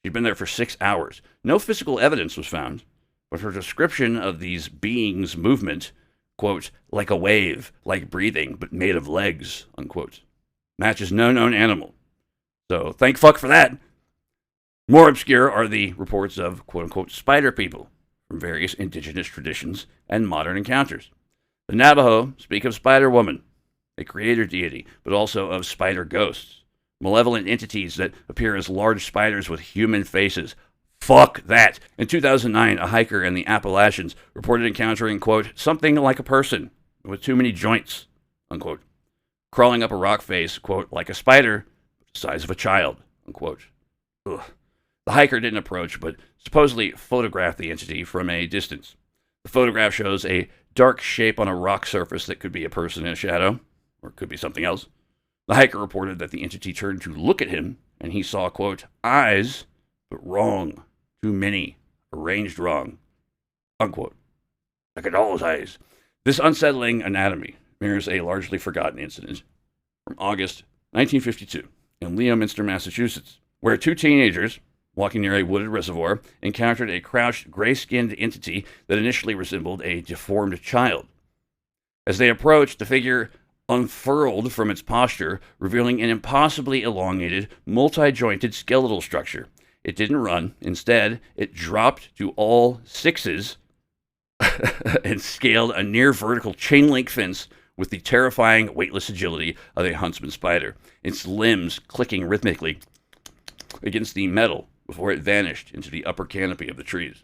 She'd been there for 6 hours. No physical evidence was found, but her description of these beings' movement, quote, like a wave, like breathing, but made of legs, unquote, matches no known animal. So thank fuck for that. More obscure are the reports of, quote unquote, spider people from various indigenous traditions and modern encounters. The Navajo speak of Spider Woman, a creator deity, but also of spider ghosts, malevolent entities that appear as large spiders with human faces, Fuck that. In 2009, a hiker in the Appalachians reported encountering, quote, something like a person with too many joints, unquote, crawling up a rock face, quote, like a spider, the size of a child, unquote. Ugh. The hiker didn't approach, but supposedly photographed the entity from a distance. The photograph shows a dark shape on a rock surface that could be a person in a shadow, or it could be something else. The hiker reported that the entity turned to look at him, and he saw, quote, eyes, but wrong, too many, arranged wrong, unquote. Like a doll's eyes. This unsettling anatomy mirrors a largely forgotten incident from August 1952 in Leominster, Massachusetts, where two teenagers, walking near a wooded reservoir, encountered a crouched, gray-skinned entity that initially resembled a deformed child. As they approached, the figure unfurled from its posture, revealing an impossibly elongated, multi-jointed skeletal structure. It didn't run. Instead, it dropped to all sixes and scaled a near-vertical chain-link fence with the terrifying, weightless agility of a huntsman spider, its limbs clicking rhythmically against the metal before it vanished into the upper canopy of the trees.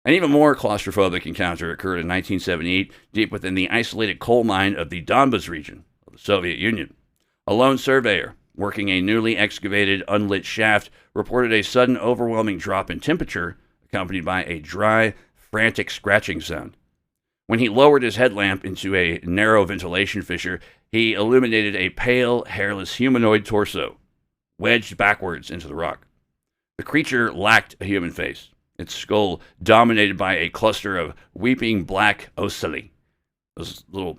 An even more claustrophobic encounter occurred in 1978 deep within the isolated coal mine of the Donbas region of the Soviet Union. A lone surveyor, working a newly excavated, unlit shaft, reported a sudden overwhelming drop in temperature accompanied by a dry, frantic scratching sound. When he lowered his headlamp into a narrow ventilation fissure, he illuminated a pale, hairless humanoid torso, wedged backwards into the rock. The creature lacked a human face, its skull dominated by a cluster of weeping black ocelli, those little,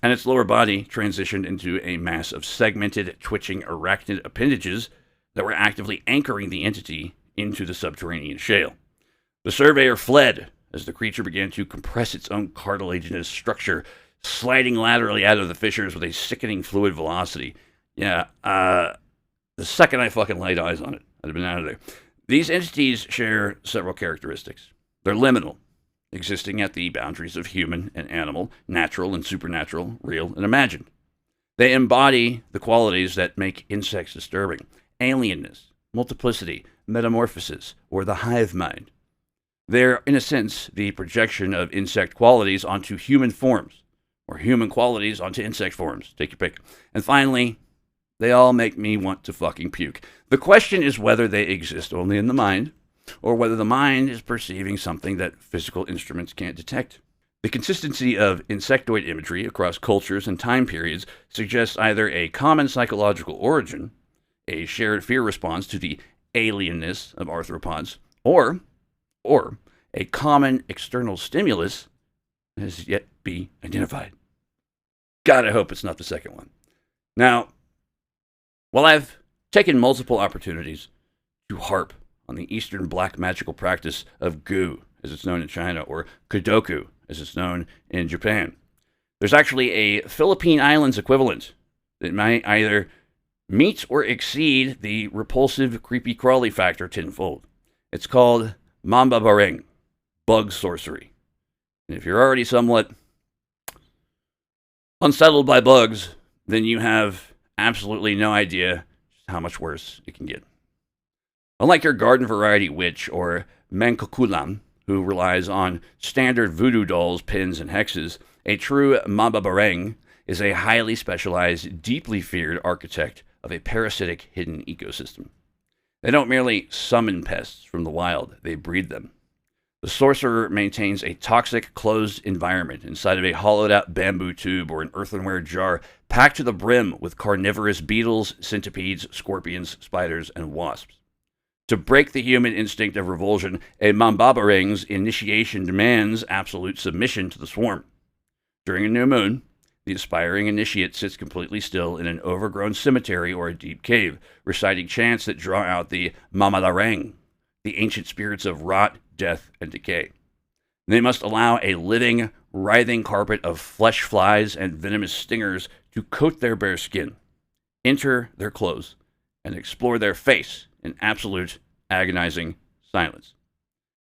and its lower body transitioned into a mass of segmented, twitching arachnid appendages that were actively anchoring the entity into the subterranean shale. The surveyor fled as the creature began to compress its own cartilaginous structure, sliding laterally out of the fissures with a sickening fluid velocity. The second I fucking laid eyes on it, I'd have been out of there. These entities share several characteristics. They're liminal, existing at the boundaries of human and animal, natural and supernatural, real and imagined. They embody the qualities that make insects disturbing: alienness, multiplicity, metamorphosis, or the hive mind. They're, in a sense, the projection of insect qualities onto human forms, or human qualities onto insect forms. Take your pick. And finally, they all make me want to fucking puke. The question is whether they exist only in the mind, or whether the mind is perceiving something that physical instruments can't detect. The consistency of insectoid imagery across cultures and time periods suggests either a common psychological origin, a shared fear response to the alienness of arthropods, or a common external stimulus that has yet to be identified. God, I hope it's not the second one. Now, while I've taken multiple opportunities to harp on the Eastern black magical practice of gu, as it's known in China, or kodoku, as it's known in Japan, there's actually a Philippine Islands equivalent that might either meet or exceed the repulsive, creepy crawly factor tenfold. It's called Mamba Bareng, bug sorcery. And if you're already somewhat unsettled by bugs, then you have absolutely no idea just how much worse it can get. Unlike your garden variety witch or mankokulam, who relies on standard voodoo dolls, pins, and hexes, a true Mamba Bareng is a highly specialized, deeply feared architect of a parasitic hidden ecosystem. They don't merely summon pests from the wild, they breed them. The sorcerer maintains a toxic, closed environment inside of a hollowed-out bamboo tube or an earthenware jar packed to the brim with carnivorous beetles, centipedes, scorpions, spiders, and wasps. To break the human instinct of revulsion, a Mambabareng's initiation demands absolute submission to the swarm. During a new moon, the aspiring initiate sits completely still in an overgrown cemetery or a deep cave, reciting chants that draw out the Mamalareng, the ancient spirits of rot, death, and decay. They must allow a living, writhing carpet of flesh flies and venomous stingers to coat their bare skin, enter their clothes, and explore their face in absolute, agonizing silence.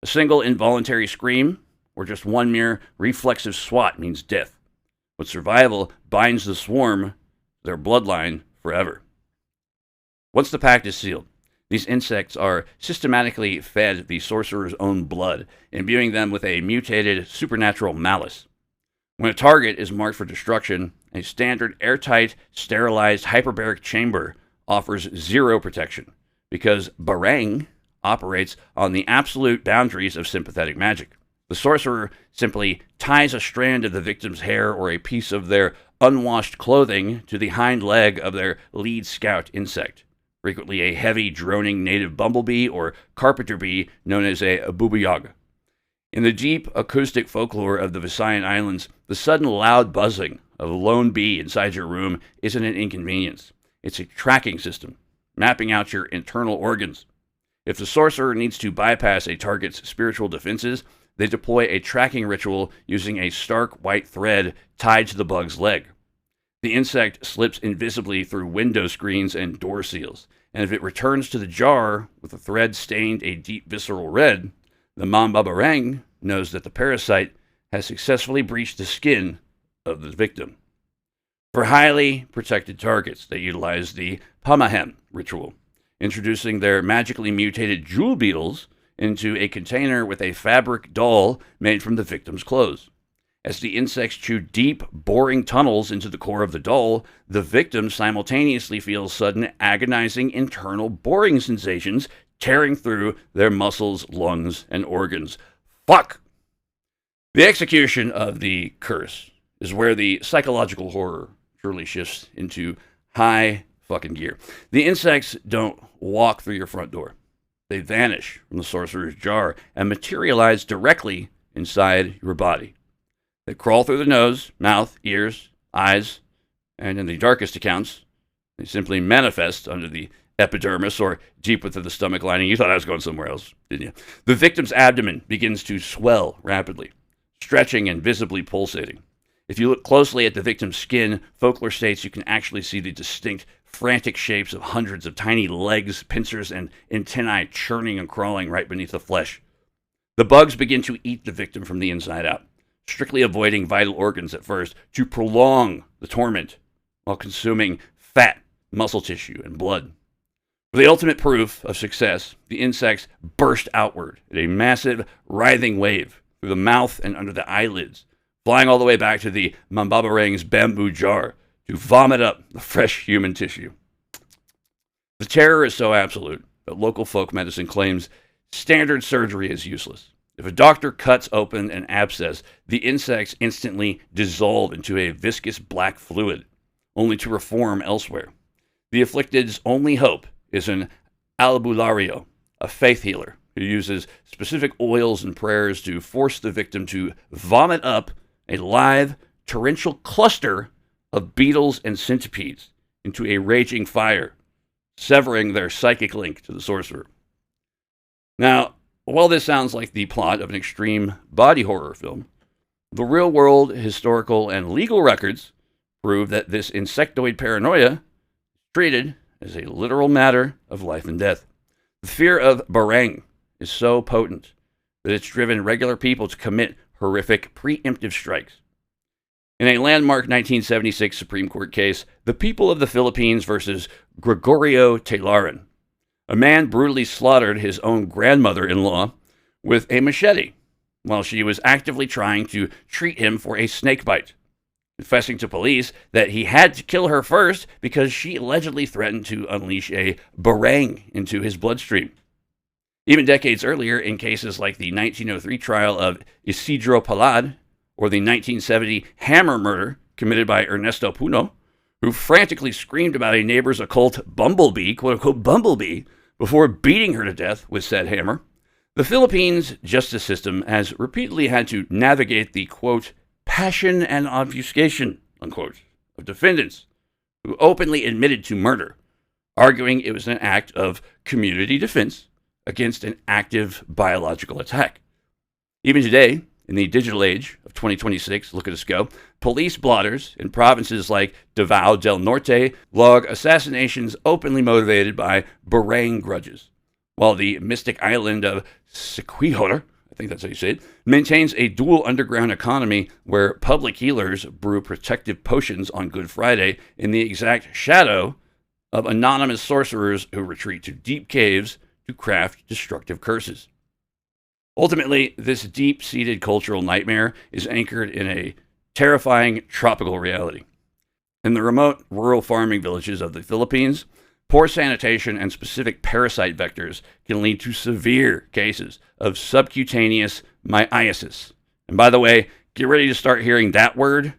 A single involuntary scream, or just one mere reflexive swat, means death. But survival binds the swarm to their bloodline forever. Once the pact is sealed, These insects are systematically fed the sorcerer's own blood, imbuing them with a mutated supernatural malice. When a target is marked for destruction, a standard airtight, sterilized hyperbaric chamber offers zero protection, because Barang operates on the absolute boundaries of sympathetic magic. The sorcerer simply ties a strand of the victim's hair or a piece of their unwashed clothing to the hind leg of their lead scout insect, frequently a heavy, droning native bumblebee or carpenter bee known as a bubuyog. In the deep acoustic folklore of the Visayan Islands, the sudden loud buzzing of a lone bee inside your room isn't an inconvenience. It's a tracking system, mapping out your internal organs. If the sorcerer needs to bypass a target's spiritual defenses, they deploy a tracking ritual using a stark white thread tied to the bug's leg. The insect slips invisibly through window screens and door seals, and if it returns to the jar with the thread stained a deep visceral red, the Mambabarang knows that the parasite has successfully breached the skin of the victim. For highly protected targets, they utilize the Pamahem ritual, introducing their magically mutated jewel beetles into a container with a fabric doll made from the victim's clothes. As the insects chew deep, boring tunnels into the core of the doll, the victim simultaneously feels sudden, agonizing internal boring sensations tearing through their muscles, lungs, and organs. Fuck! The execution of the curse is where the psychological horror truly shifts into high fucking gear. The insects don't walk through your front door. They vanish from the sorcerer's jar and materialize directly inside your body. They crawl through the nose, mouth, ears, eyes, and in the darkest accounts, they simply manifest under the epidermis or deep within the stomach lining. You thought I was going somewhere else, didn't you? The victim's abdomen begins to swell rapidly, stretching and visibly pulsating. If you look closely at the victim's skin, folklore states you can actually see the distinct, frantic shapes of hundreds of tiny legs, pincers, and antennae churning and crawling right beneath the flesh. The bugs begin to eat the victim from the inside out, strictly avoiding vital organs at first to prolong the torment while consuming fat, muscle tissue, and blood. For the ultimate proof of success, the insects burst outward in a massive, writhing wave through the mouth and under the eyelids, flying all the way back to the Mambabarang's bamboo jar to vomit up the fresh human tissue. The terror is so absolute that local folk medicine claims standard surgery is useless. If a doctor cuts open an abscess, the insects instantly dissolve into a viscous black fluid, only to reform elsewhere. The afflicted's only hope is an albulario, a faith healer, who uses specific oils and prayers to force the victim to vomit up a live, torrential cluster of beetles and centipedes into a raging fire, severing their psychic link to the sorcerer. Now, while this sounds like the plot of an extreme body horror film, the real-world historical and legal records prove that this insectoid paranoia is treated as a literal matter of life and death. The fear of Barang is so potent that it's driven regular people to commit horrific preemptive strikes. In a landmark 1976 Supreme Court case, the people of the Philippines versus Gregorio Taylaran, a man brutally slaughtered his own grandmother-in-law with a machete while she was actively trying to treat him for a snake bite, confessing to police that he had to kill her first because she allegedly threatened to unleash a barang into his bloodstream. Even decades earlier, in cases like the 1903 trial of Isidro Palad or the 1970 hammer murder committed by Ernesto Puno, who frantically screamed about a neighbor's occult bumblebee, quote-unquote bumblebee, before beating her to death with said hammer, the Philippines' justice system has repeatedly had to navigate the, quote, passion and obfuscation, unquote, of defendants who openly admitted to murder, arguing it was an act of community defense against an active biological attack. Even today, in the digital age of 2026, look at us go, police blotters in provinces like Davao del Norte log assassinations openly motivated by barang grudges, while the mystic island of Siquijor, I think that's how you say it, maintains a dual underground economy where public healers brew protective potions on Good Friday in the exact shadow of anonymous sorcerers who retreat to deep caves to craft destructive curses. Ultimately, this deep-seated cultural nightmare is anchored in a terrifying tropical reality. In the remote rural farming villages of the Philippines, poor sanitation and specific parasite vectors can lead to severe cases of subcutaneous myiasis. And by the way, get ready to start hearing that word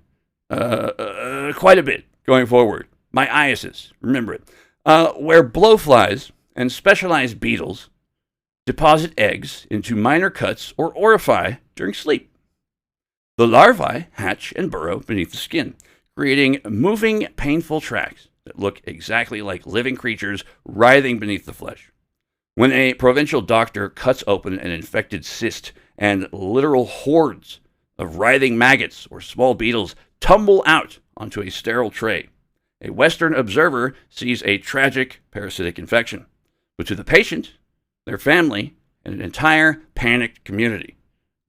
quite a bit going forward. Myiasis, remember it. Where blowflies and specialized beetles deposit eggs into minor cuts or orify during sleep. The larvae hatch and burrow beneath the skin, creating moving, painful tracks that look exactly like living creatures writhing beneath the flesh. When a provincial doctor cuts open an infected cyst and literal hordes of writhing maggots or small beetles tumble out onto a sterile tray, a Western observer sees a tragic parasitic infection. But to the patient, their family, and an entire panicked community,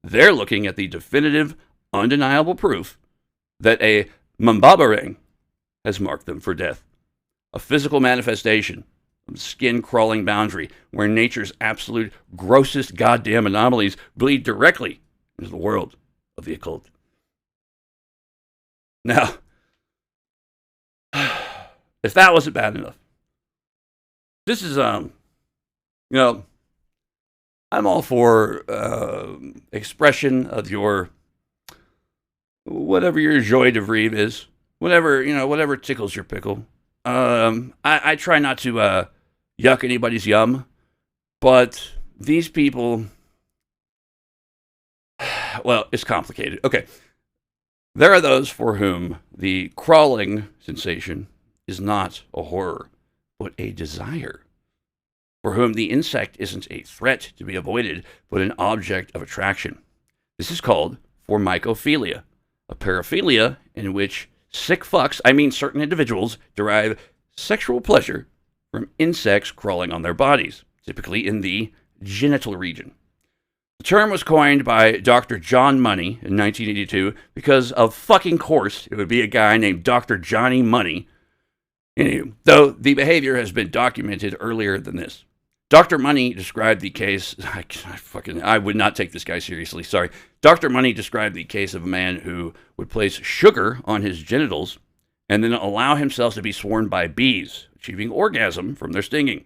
they're looking at the definitive, undeniable proof that a mambabarang has marked them for death. A physical manifestation of the skin-crawling boundary where nature's absolute grossest goddamn anomalies bleed directly into the world of the occult. Now, if that wasn't bad enough, this is, I'm all for expression of your, whatever your joie de vivre is, whatever tickles your pickle. I try not to yuck anybody's yum, but these people, well, it's complicated. Okay. There are those for whom the crawling sensation is not a horror, but a desire. For whom the insect isn't a threat to be avoided, but an object of attraction. This is called Formicophilia, a paraphilia in which sick fucks, I mean certain individuals, derive sexual pleasure from insects crawling on their bodies, typically in the genital region. The term was coined by Dr. John Money in 1982 because, of fucking course, it would be a guy named Dr. Johnny Money. Anyway, though the behavior has been documented earlier than this. Dr. Money described the case, I would not take this guy seriously, sorry. Dr. Money described the case of a man who would place sugar on his genitals and then allow himself to be swarmed by bees, achieving orgasm from their stinging.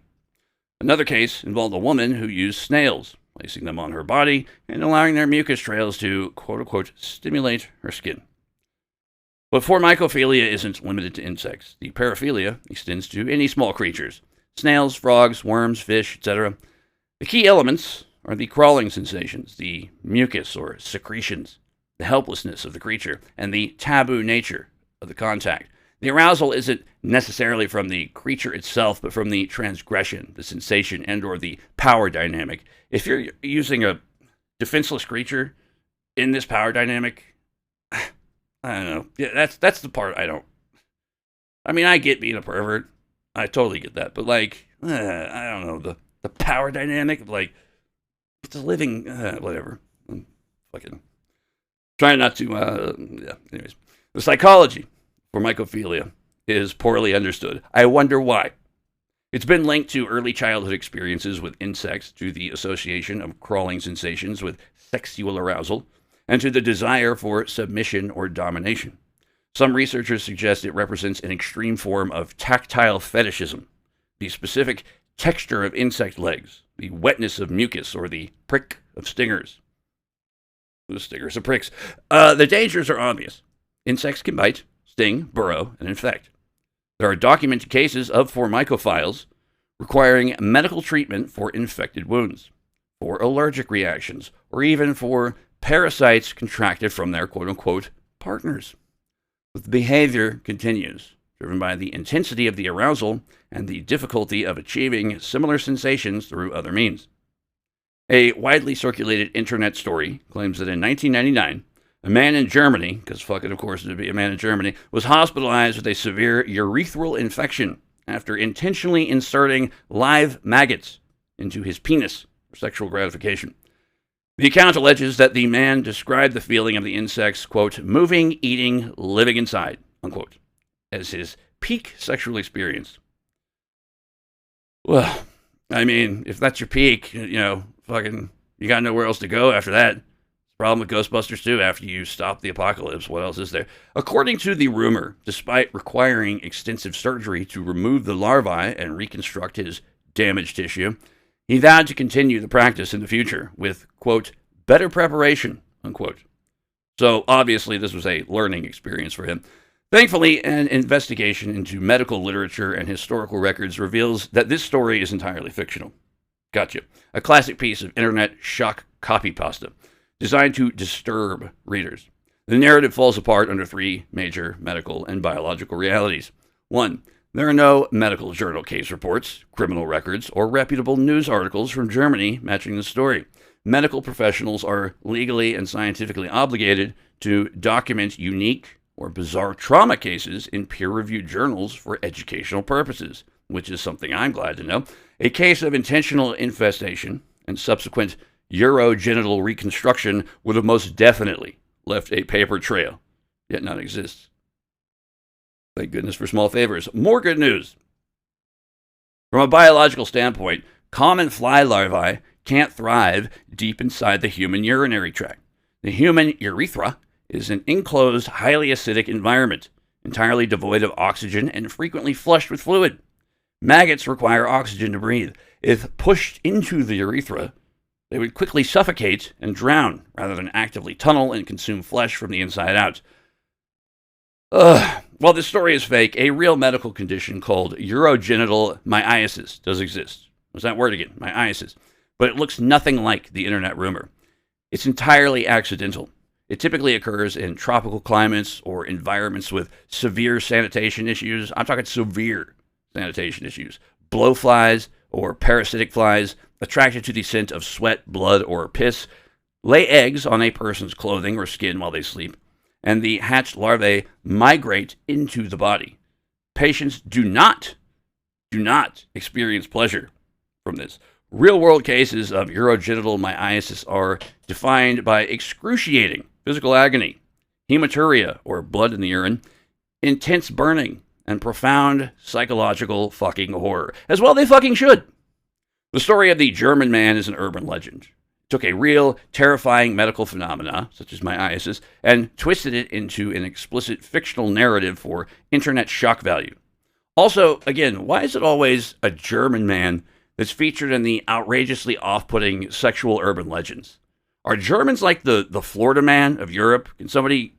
Another case involved a woman who used snails, placing them on her body and allowing their mucus trails to, quote-unquote, stimulate her skin. But Formicophilia isn't limited to insects. The paraphilia extends to any small creatures. Snails, frogs, worms, fish, etc. The key elements are the crawling sensations, the mucus or secretions, the helplessness of the creature, and the taboo nature of the contact. The arousal isn't necessarily from the creature itself, but from the transgression, the sensation, and or the power dynamic. If you're using a defenseless creature in this power dynamic, I don't know. Yeah, that's the part I don't. I mean, I get being a pervert. I totally get that. But, like, I don't know. The power dynamic, like, it's a living, whatever. I'm fucking trying not to, yeah. Anyways. The psychology for mycophilia is poorly understood. I wonder why. It's been linked to early childhood experiences with insects, to the association of crawling sensations with sexual arousal, and to the desire for submission or domination. Some researchers suggest it represents an extreme form of tactile fetishism, the specific texture of insect legs, the wetness of mucus, or the prick of stingers. The stingers of pricks. The dangers are obvious. Insects can bite, sting, burrow, and infect. There are documented cases of formicophiles requiring medical treatment for infected wounds, for allergic reactions, or even for parasites contracted from their quote-unquote partners. But the behavior continues, driven by the intensity of the arousal and the difficulty of achieving similar sensations through other means. A widely circulated internet story claims that in 1999, a man in Germany, because fucking of course it'd be a man in Germany, was hospitalized with a severe urethral infection after intentionally inserting live maggots into his penis for sexual gratification. The account alleges that the man described the feeling of the insects, quote, moving, eating, living inside, unquote, as his peak sexual experience. Well, I mean, if that's your peak, fucking, you got nowhere else to go after that. Problem with Ghostbusters 2, after you stop the apocalypse, what else is there? According to the rumor, despite requiring extensive surgery to remove the larvae and reconstruct his damaged tissue, he vowed to continue the practice in the future with, quote, better preparation, unquote. So obviously this was a learning experience for him. Thankfully, an investigation into medical literature and historical records reveals that this story is entirely fictional. Gotcha. A classic piece of internet shock copy pasta, designed to disturb readers. The narrative falls apart under three major medical and biological realities. One, there are no medical journal case reports, criminal records, or reputable news articles from Germany matching the story. Medical professionals are legally and scientifically obligated to document unique or bizarre trauma cases in peer-reviewed journals for educational purposes, which is something I'm glad to know. A case of intentional infestation and subsequent urogenital reconstruction would have most definitely left a paper trail, yet none exists. Thank goodness for small favors. More good news. From a biological standpoint, common fly larvae can't thrive deep inside the human urinary tract. The human urethra is an enclosed, highly acidic environment, entirely devoid of oxygen and frequently flushed with fluid. Maggots require oxygen to breathe. If pushed into the urethra, they would quickly suffocate and drown rather than actively tunnel and consume flesh from the inside out. While this story is fake, a real medical condition called urogenital myiasis does exist. What's that word again? Myiasis. But it looks nothing like the internet rumor. It's entirely accidental. It typically occurs in tropical climates or environments with severe sanitation issues. I'm talking severe sanitation issues. Blowflies or parasitic flies attracted to the scent of sweat, blood, or piss lay eggs on a person's clothing or skin while they sleep, and the hatched larvae migrate into the body. Patients do not experience pleasure from this. Real-world cases of urogenital myiasis are defined by excruciating physical agony, hematuria, or blood in the urine, intense burning, and profound psychological fucking horror. As well they fucking should. The story of the German man is an urban legend. It took a real, terrifying medical phenomena, such as myiasis, and twisted it into an explicit fictional narrative for internet shock value. Also, again, why is it always a German man that's featured in the outrageously off-putting sexual urban legends? Are Germans like the Florida man of Europe? Can somebody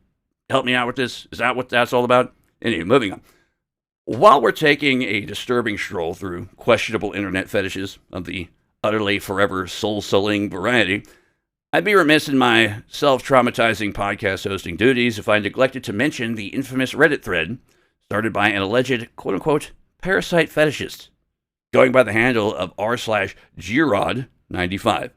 help me out with this? Is that what that's all about? Anyway, moving on. While we're taking a disturbing stroll through questionable internet fetishes of the utterly forever soul-sulling variety, I'd be remiss in my self-traumatizing podcast hosting duties if I neglected to mention the infamous Reddit thread started by an alleged quote-unquote parasite fetishist going by the handle of r/Girod95.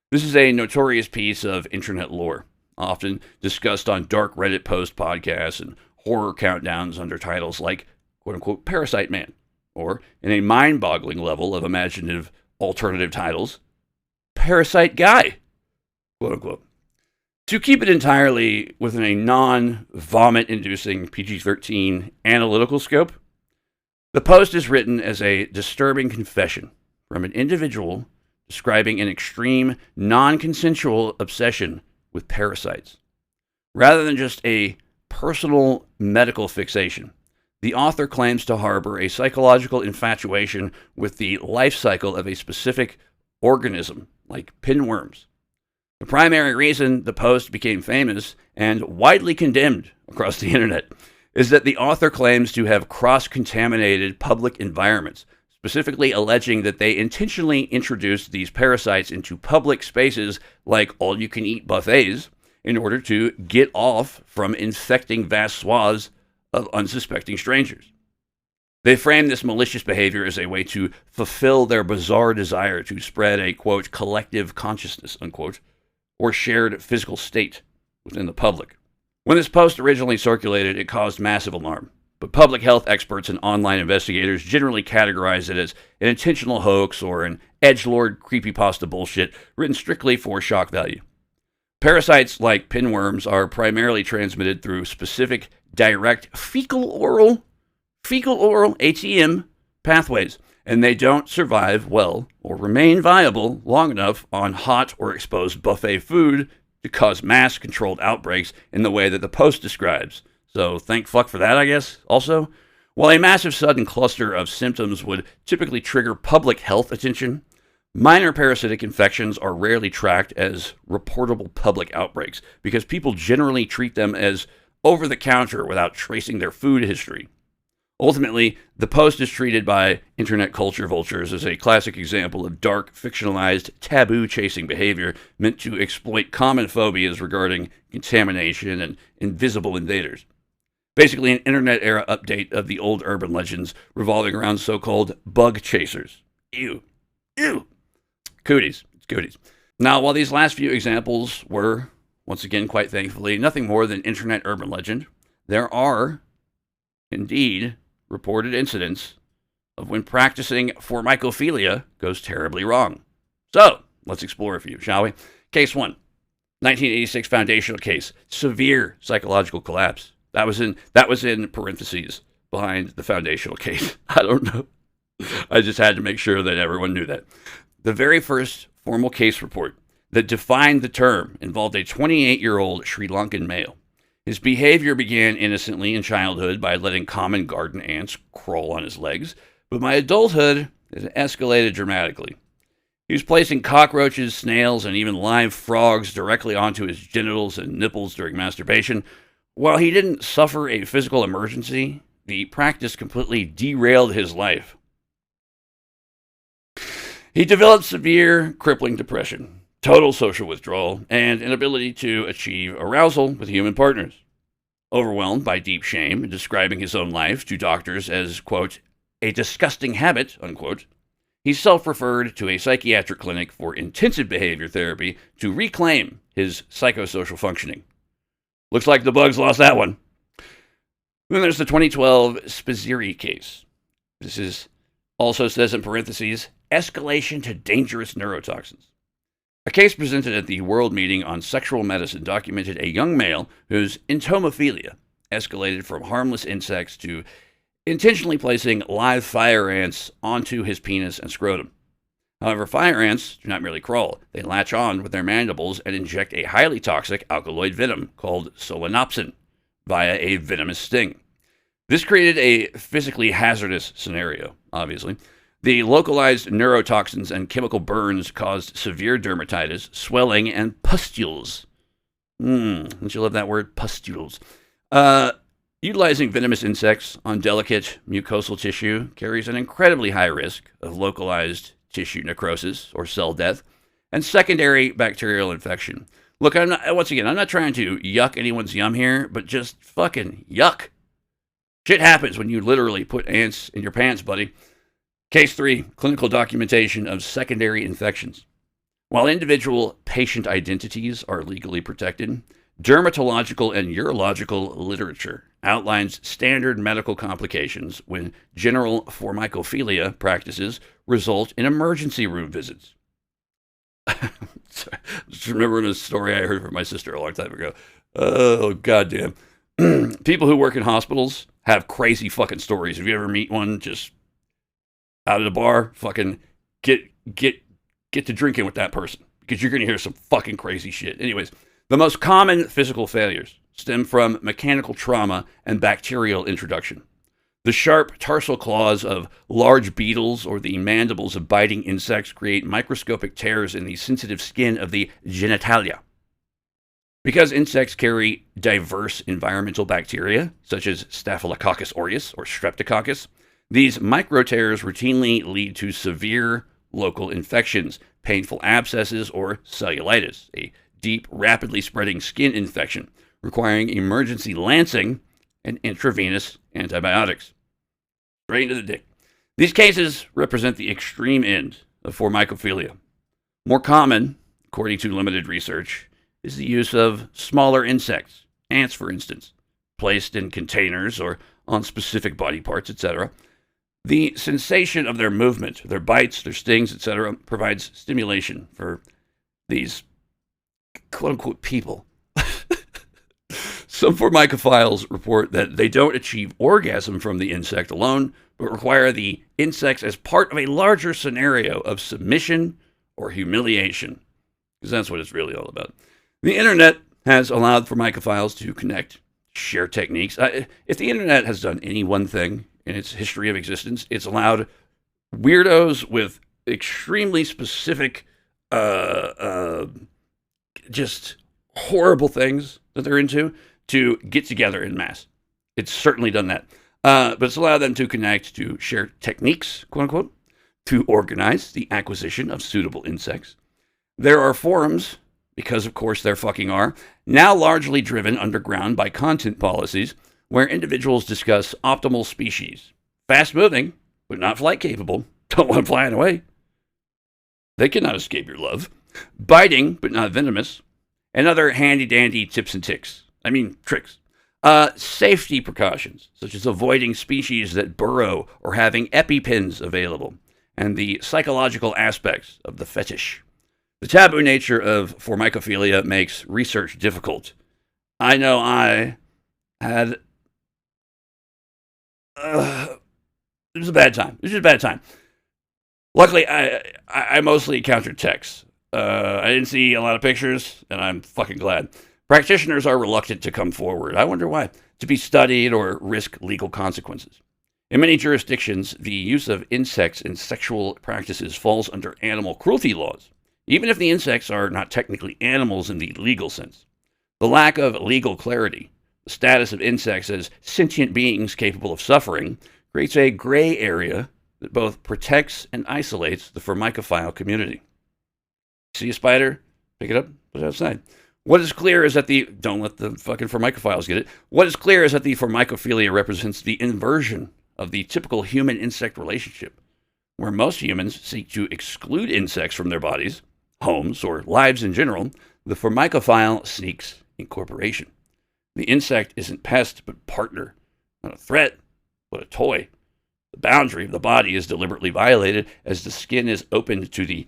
This is a notorious piece of internet lore, often discussed on dark Reddit post podcasts and horror countdowns under titles like quote-unquote Parasite Man, or in a mind-boggling level of imaginative alternative titles, Parasite Guy, quote-unquote. To keep it entirely within a non-vomit-inducing PG-13 analytical scope, the post is written as a disturbing confession from an individual describing an extreme, non-consensual obsession with parasites. Rather than just a personal medical fixation, the author claims to harbor a psychological infatuation with the life cycle of a specific organism, like pinworms. The primary reason the post became famous and widely condemned across the internet is that the author claims to have cross-contaminated public environments, specifically alleging that they intentionally introduced these parasites into public spaces like all-you-can-eat buffets in order to get off from infecting vast swaths of unsuspecting strangers. They frame this malicious behavior as a way to fulfill their bizarre desire to spread a, quote, collective consciousness, unquote, or shared physical state within the public. When this post originally circulated, it caused massive alarm, but public health experts and online investigators generally categorize it as an intentional hoax or an edgelord creepypasta bullshit written strictly for shock value. Parasites like pinworms are primarily transmitted through specific direct fecal-oral ATM pathways and they don't survive well or remain viable long enough on hot or exposed buffet food to cause mass controlled outbreaks in the way that the Post describes. So thank fuck for that, I guess, also. While a massive sudden cluster of symptoms would typically trigger public health attention, minor parasitic infections are rarely tracked as reportable public outbreaks because people generally treat them as over-the-counter without tracing their food history. Ultimately, the Post is treated by internet culture vultures as a classic example of dark, fictionalized, taboo-chasing behavior meant to exploit common phobias regarding contamination and invisible invaders. Basically, an internet-era update of the old urban legends revolving around so-called bug chasers. Ew. Ew. Cooties. It's cooties. Now, while these last few examples were, once again, quite thankfully, nothing more than internet urban legend, there are, indeed, reported incidents of when practicing Formicophilia goes terribly wrong. So, let's explore a few, shall we? Case 1, 1986 foundational case, severe psychological collapse. That was in parentheses behind the foundational case. I don't know. I just had to make sure that everyone knew that. The very first formal case report that defined the term involved a 28-year-old Sri Lankan male. His behavior began innocently in childhood by letting common garden ants crawl on his legs, but by adulthood, it escalated dramatically. He was placing cockroaches, snails, and even live frogs directly onto his genitals and nipples during masturbation. While he didn't suffer a physical emergency, the practice completely derailed his life. He developed severe, crippling depression, total social withdrawal, and inability to achieve arousal with human partners. Overwhelmed by deep shame and describing his own life to doctors as, quote, a disgusting habit, unquote, he self-referred to a psychiatric clinic for intensive behavior therapy to reclaim his psychosocial functioning. Looks like the bugs lost that one. Then there's the 2012 Spizzirri case. This is also says in parentheses, escalation to dangerous neurotoxins. A case presented at the World Meeting on Sexual Medicine documented a young male whose entomophilia escalated from harmless insects to intentionally placing live fire ants onto his penis and scrotum. However, fire ants do not merely crawl. They latch on with their mandibles and inject a highly toxic alkaloid venom called solenopsin via a venomous sting. This created a physically hazardous scenario, obviously. The localized neurotoxins and chemical burns caused severe dermatitis, swelling, and pustules. Don't you love that word? Pustules. Utilizing venomous insects on delicate mucosal tissue carries an incredibly high risk of localized tissue necrosis or cell death and secondary bacterial infection. Look, I'm not trying to yuck anyone's yum here, but just fucking yuck. Shit happens when you literally put ants in your pants, buddy. Case 3, clinical documentation of secondary infections. While individual patient identities are legally protected, dermatological and urological literature outlines standard medical complications when general Formicophilia practices result in emergency room visits. Just remembering a story I heard from my sister a long time ago. Oh, goddamn. People who work in hospitals have crazy fucking stories. If you ever meet one, just out of the bar, fucking get to drinking with that person because you're going to hear some fucking crazy shit. Anyways, the most common physical failures stem from mechanical trauma and bacterial introduction. The sharp tarsal claws of large beetles or the mandibles of biting insects create microscopic tears in the sensitive skin of the genitalia. Because insects carry diverse environmental bacteria, such as Staphylococcus aureus or Streptococcus, these micro tears routinely lead to severe local infections, painful abscesses, or cellulitis, a deep, rapidly spreading skin infection requiring emergency lancing and intravenous antibiotics. Straight into the dick. These cases represent the extreme end of Formicophilia. More common, according to limited research, is the use of smaller insects, ants for instance, placed in containers or on specific body parts, etc. The sensation of their movement, their bites, their stings, etc., provides stimulation for these quote-unquote people. Some formicophiles report that they don't achieve orgasm from the insect alone, but require the insects as part of a larger scenario of submission or humiliation, because that's what it's really all about. The internet has allowed formicophiles to connect, share techniques. If the internet has done any one thing in its history of existence, it's allowed weirdos with extremely specific, just horrible things that they're into to get together en masse. It's certainly done that. But it's allowed them to connect, to share techniques, quote unquote, to organize the acquisition of suitable insects. There are forums, because of course there fucking are, now largely driven underground by content policies where individuals discuss optimal species. Fast moving, but not flight capable. Don't want them flying away. They cannot escape your love. Biting, but not venomous. And other handy-dandy tips and tricks. Safety precautions, such as avoiding species that burrow or having EpiPens available, and the psychological aspects of the fetish. The taboo nature of Formicophilia makes research difficult. I know I had... it was a bad time. It was just a bad time. Luckily, I mostly encountered texts. I didn't see a lot of pictures, and I'm fucking glad. Practitioners are reluctant to come forward. I wonder why. To be studied or risk legal consequences. In many jurisdictions, the use of insects in sexual practices falls under animal cruelty laws, even if the insects are not technically animals in the legal sense. The lack of legal clarity, the status of insects as sentient beings capable of suffering, creates a gray area that both protects and isolates the formicophile community. See a spider? Pick it up, put it outside. What is clear is that don't let the fucking formicophiles get it. What is clear is that the Formicophilia represents the inversion of the typical human-insect relationship, where most humans seek to exclude insects from their bodies, homes, or lives in general. The formicophile seeks incorporation. The insect isn't pest, but partner, not a threat, but a toy. The boundary of the body is deliberately violated as the skin is opened to the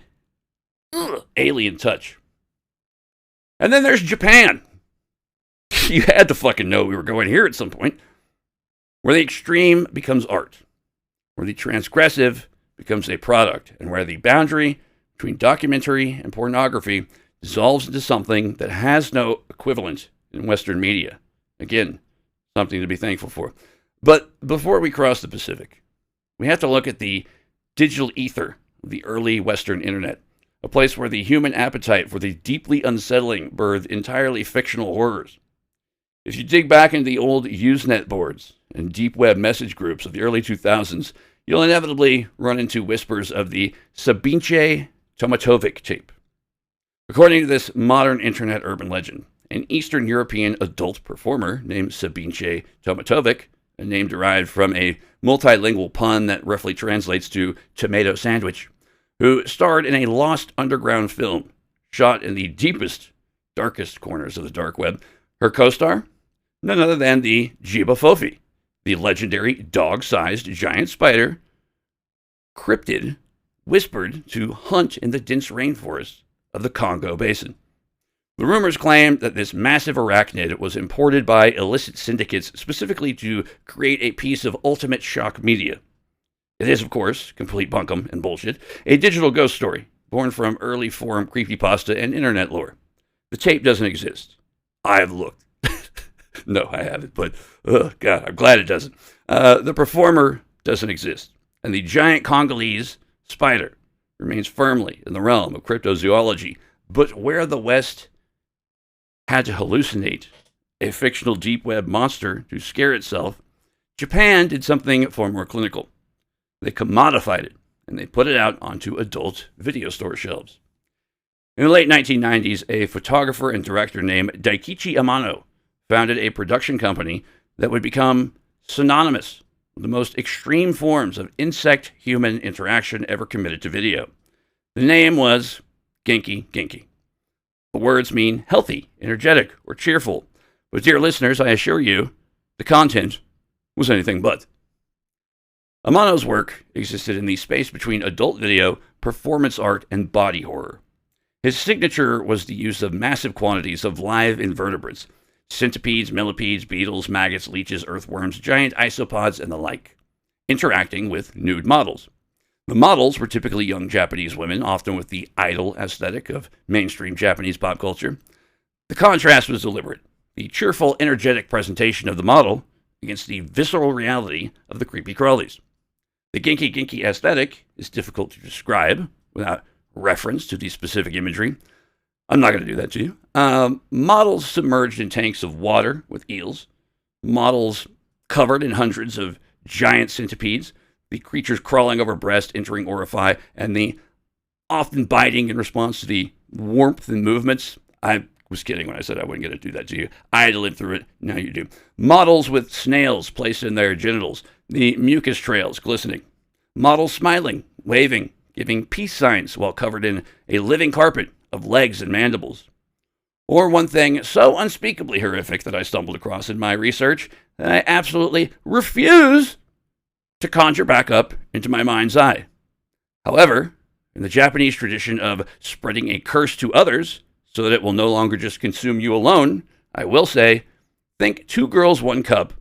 alien touch. And then there's Japan. You had to fucking know we were going here at some point. Where the extreme becomes art. Where the transgressive becomes a product. And where the boundary between documentary and pornography dissolves into something that has no equivalent in Western media. Again, something to be thankful for. But before we cross the Pacific, we have to look at the digital ether of the early Western internet. A place where the human appetite for the deeply unsettling birthed entirely fictional horrors. If you dig back into the old Usenet boards and deep web message groups of the early 2000s, you'll inevitably run into whispers of the Sabince Tomatovic tape. According to this modern internet urban legend, an Eastern European adult performer named Sabince Tomatovic, a name derived from a multilingual pun that roughly translates to tomato sandwich, who starred in a lost underground film shot in the deepest, darkest corners of the dark web. Her co-star? None other than the Jibafofi, the legendary dog-sized giant spider, cryptid, whispered to hunt in the dense rainforests of the Congo Basin. The rumors claim that this massive arachnid was imported by illicit syndicates specifically to create a piece of ultimate shock media. It is, of course, complete bunkum and bullshit, a digital ghost story born from early forum creepypasta and internet lore. The tape doesn't exist. I've looked. No, I haven't, but God, I'm glad it doesn't. The performer doesn't exist, and the giant Congolese spider remains firmly in the realm of cryptozoology. But where the West had to hallucinate a fictional deep web monster to scare itself, Japan did something far more clinical. They commodified it, and they put it out onto adult video store shelves. In the late 1990s, a photographer and director named Daikichi Amano founded a production company that would become synonymous with the most extreme forms of insect-human interaction ever committed to video. The name was Genki. The words mean healthy, energetic, or cheerful. But dear listeners, I assure you, the content was anything but. Amano's work existed in the space between adult video, performance art, and body horror. His signature was the use of massive quantities of live invertebrates, centipedes, millipedes, beetles, maggots, leeches, earthworms, giant isopods, and the like, interacting with nude models. The models were typically young Japanese women, often with the idol aesthetic of mainstream Japanese pop culture. The contrast was deliberate. The cheerful, energetic presentation of the model against the visceral reality of the creepy crawlies. The Genki aesthetic is difficult to describe without reference to the specific imagery. I'm not going to do that to you. Models submerged in tanks of water with eels. Models covered in hundreds of giant centipedes. The creatures crawling over breast, entering orify, and the often biting in response to the warmth and movements. I was kidding when I said I wasn't going to do that to you. I had to live through it. Now you do. Models with snails placed in their genitals. The mucus trails glistening. Models smiling, waving, giving peace signs while covered in a living carpet of legs and mandibles. Or one thing so unspeakably horrific that I stumbled across in my research that I absolutely refuse to conjure back up into my mind's eye. However, in the Japanese tradition of spreading a curse to others so that it will no longer just consume you alone, I will say, think 2 girls, 1 cup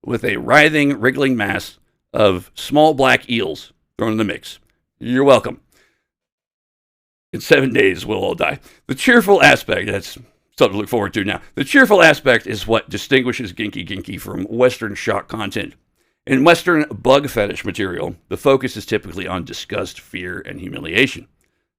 with a writhing, wriggling mass of small black eels thrown in the mix. You're welcome. In 7 days, we'll all die. The cheerful aspect, that's something to look forward to now. The cheerful aspect is what distinguishes Genki from Western shock content. In Western bug fetish material, the focus is typically on disgust, fear, and humiliation.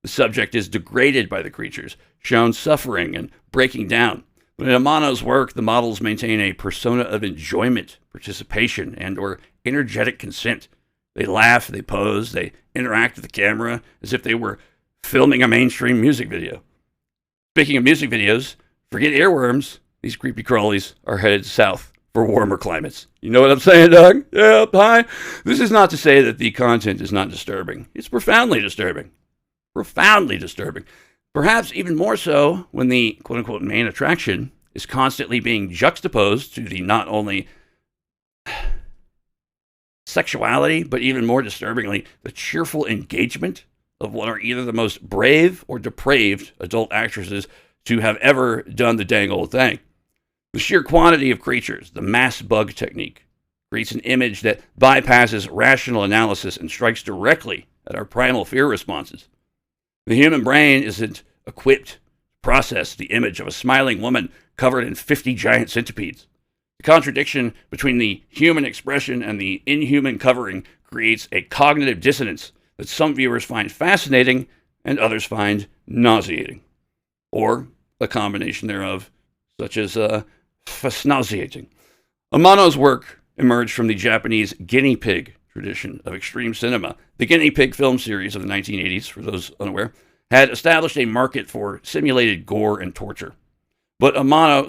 The subject is degraded by the creatures, shown suffering and breaking down. But in Amano's work, the models maintain a persona of enjoyment, participation, and or energetic consent. They laugh, they pose, they interact with the camera as if they were filming a mainstream music video. Speaking of music videos, forget earworms. These creepy crawlies are headed south for warmer climates. You know what I'm saying, Doug? Yeah, hi. This is not to say that the content is not disturbing. It's profoundly disturbing. Profoundly disturbing. Perhaps even more so when the quote-unquote main attraction is constantly being juxtaposed to the not only sexuality, but even more disturbingly, the cheerful engagement of what are either the most brave or depraved adult actresses to have ever done the dang old thing. The sheer quantity of creatures, the mass bug technique, creates an image that bypasses rational analysis and strikes directly at our primal fear responses. The human brain isn't equipped to process the image of a smiling woman covered in 50 giant centipedes. The contradiction between the human expression and the inhuman covering creates a cognitive dissonance that some viewers find fascinating and others find nauseating, or a combination thereof, such as fascinating. Amano's work emerged from the Japanese guinea pig tradition of extreme cinema. The guinea pig film series of the 1980s, for those unaware, had established a market for simulated gore and torture. But Amano,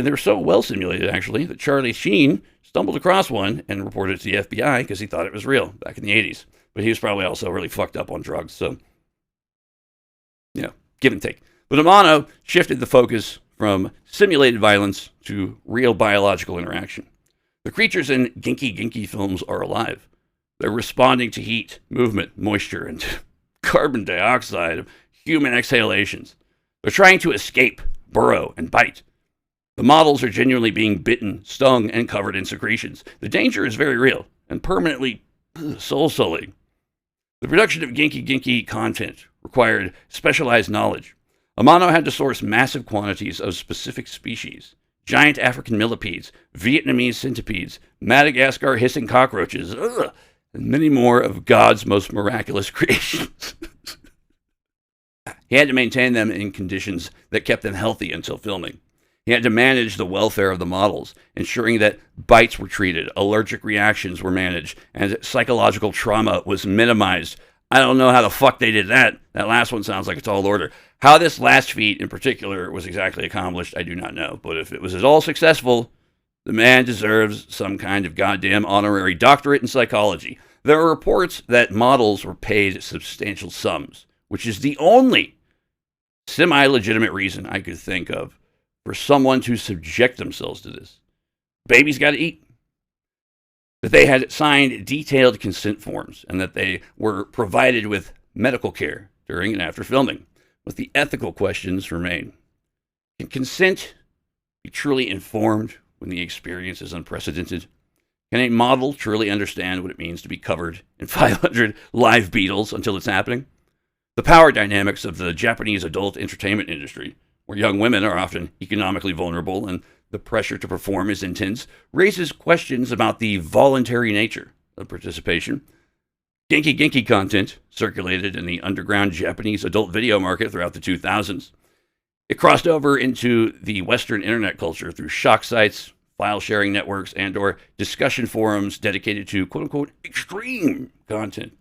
they were so well simulated, actually, that Charlie Sheen stumbled across one and reported it to the FBI because he thought it was real back in the 80s. But he was probably also really fucked up on drugs, so, give and take. But Amano shifted the focus from simulated violence to real biological interaction. The creatures in Genki films are alive. They're responding to heat, movement, moisture, and carbon dioxide of human exhalations. They're trying to escape, burrow, and bite. The models are genuinely being bitten, stung, and covered in secretions. The danger is very real and permanently soul-sullying. The production of Genki content required specialized knowledge. Amano had to source massive quantities of specific species, giant African millipedes, Vietnamese centipedes, Madagascar hissing cockroaches, and many more of God's most miraculous creations. He had to maintain them in conditions that kept them healthy until filming. He had to manage the welfare of the models, ensuring that bites were treated, allergic reactions were managed, and psychological trauma was minimized. I don't know how the fuck they did that. That last one sounds like a tall order. How this last feat in particular was exactly accomplished, I do not know. But if it was at all successful, the man deserves some kind of goddamn honorary doctorate in psychology. There are reports that models were paid substantial sums, which is the only semi-legitimate reason I could think of for someone to subject themselves to this. Babies got to eat. That they had signed detailed consent forms and that they were provided with medical care during and after filming. But the ethical questions remain. Can consent be truly informed when the experience is unprecedented? Can a model truly understand what it means to be covered in 500 live beetles until it's happening? The power dynamics of the Japanese adult entertainment industry, where young women are often economically vulnerable and the pressure to perform is intense, raises questions about the voluntary nature of participation. Genki content circulated in the underground Japanese adult video market throughout the 2000s. It crossed over into the Western internet culture through shock sites, file-sharing networks, and/or discussion forums dedicated to quote-unquote extreme content.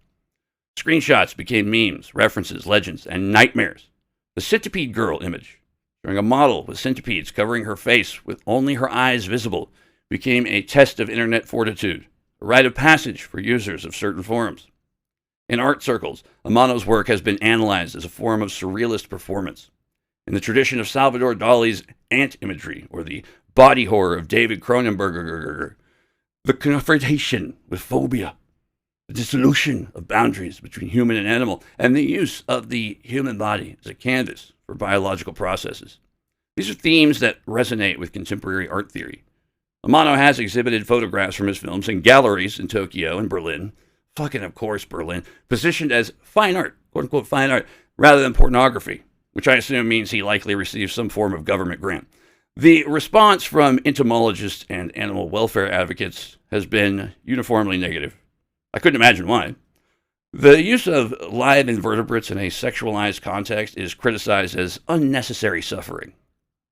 Screenshots became memes, references, legends, and nightmares. The centipede girl image, showing a model with centipedes covering her face with only her eyes visible, became a test of internet fortitude, a rite of passage for users of certain forums. In art circles, Amano's work has been analyzed as a form of surrealist performance. In the tradition of Salvador Dali's ant imagery, or the body horror of David Cronenberg, the confrontation with phobia, the dissolution of boundaries between human and animal, and the use of the human body as a canvas for biological processes. These are themes that resonate with contemporary art theory. Amano has exhibited photographs from his films in galleries in Tokyo and Berlin, fucking of course Berlin, positioned as fine art, quote-unquote fine art, rather than pornography, which I assume means he likely received some form of government grant. The response from entomologists and animal welfare advocates has been uniformly negative. I couldn't imagine why. The use of live invertebrates in a sexualized context is criticized as unnecessary suffering.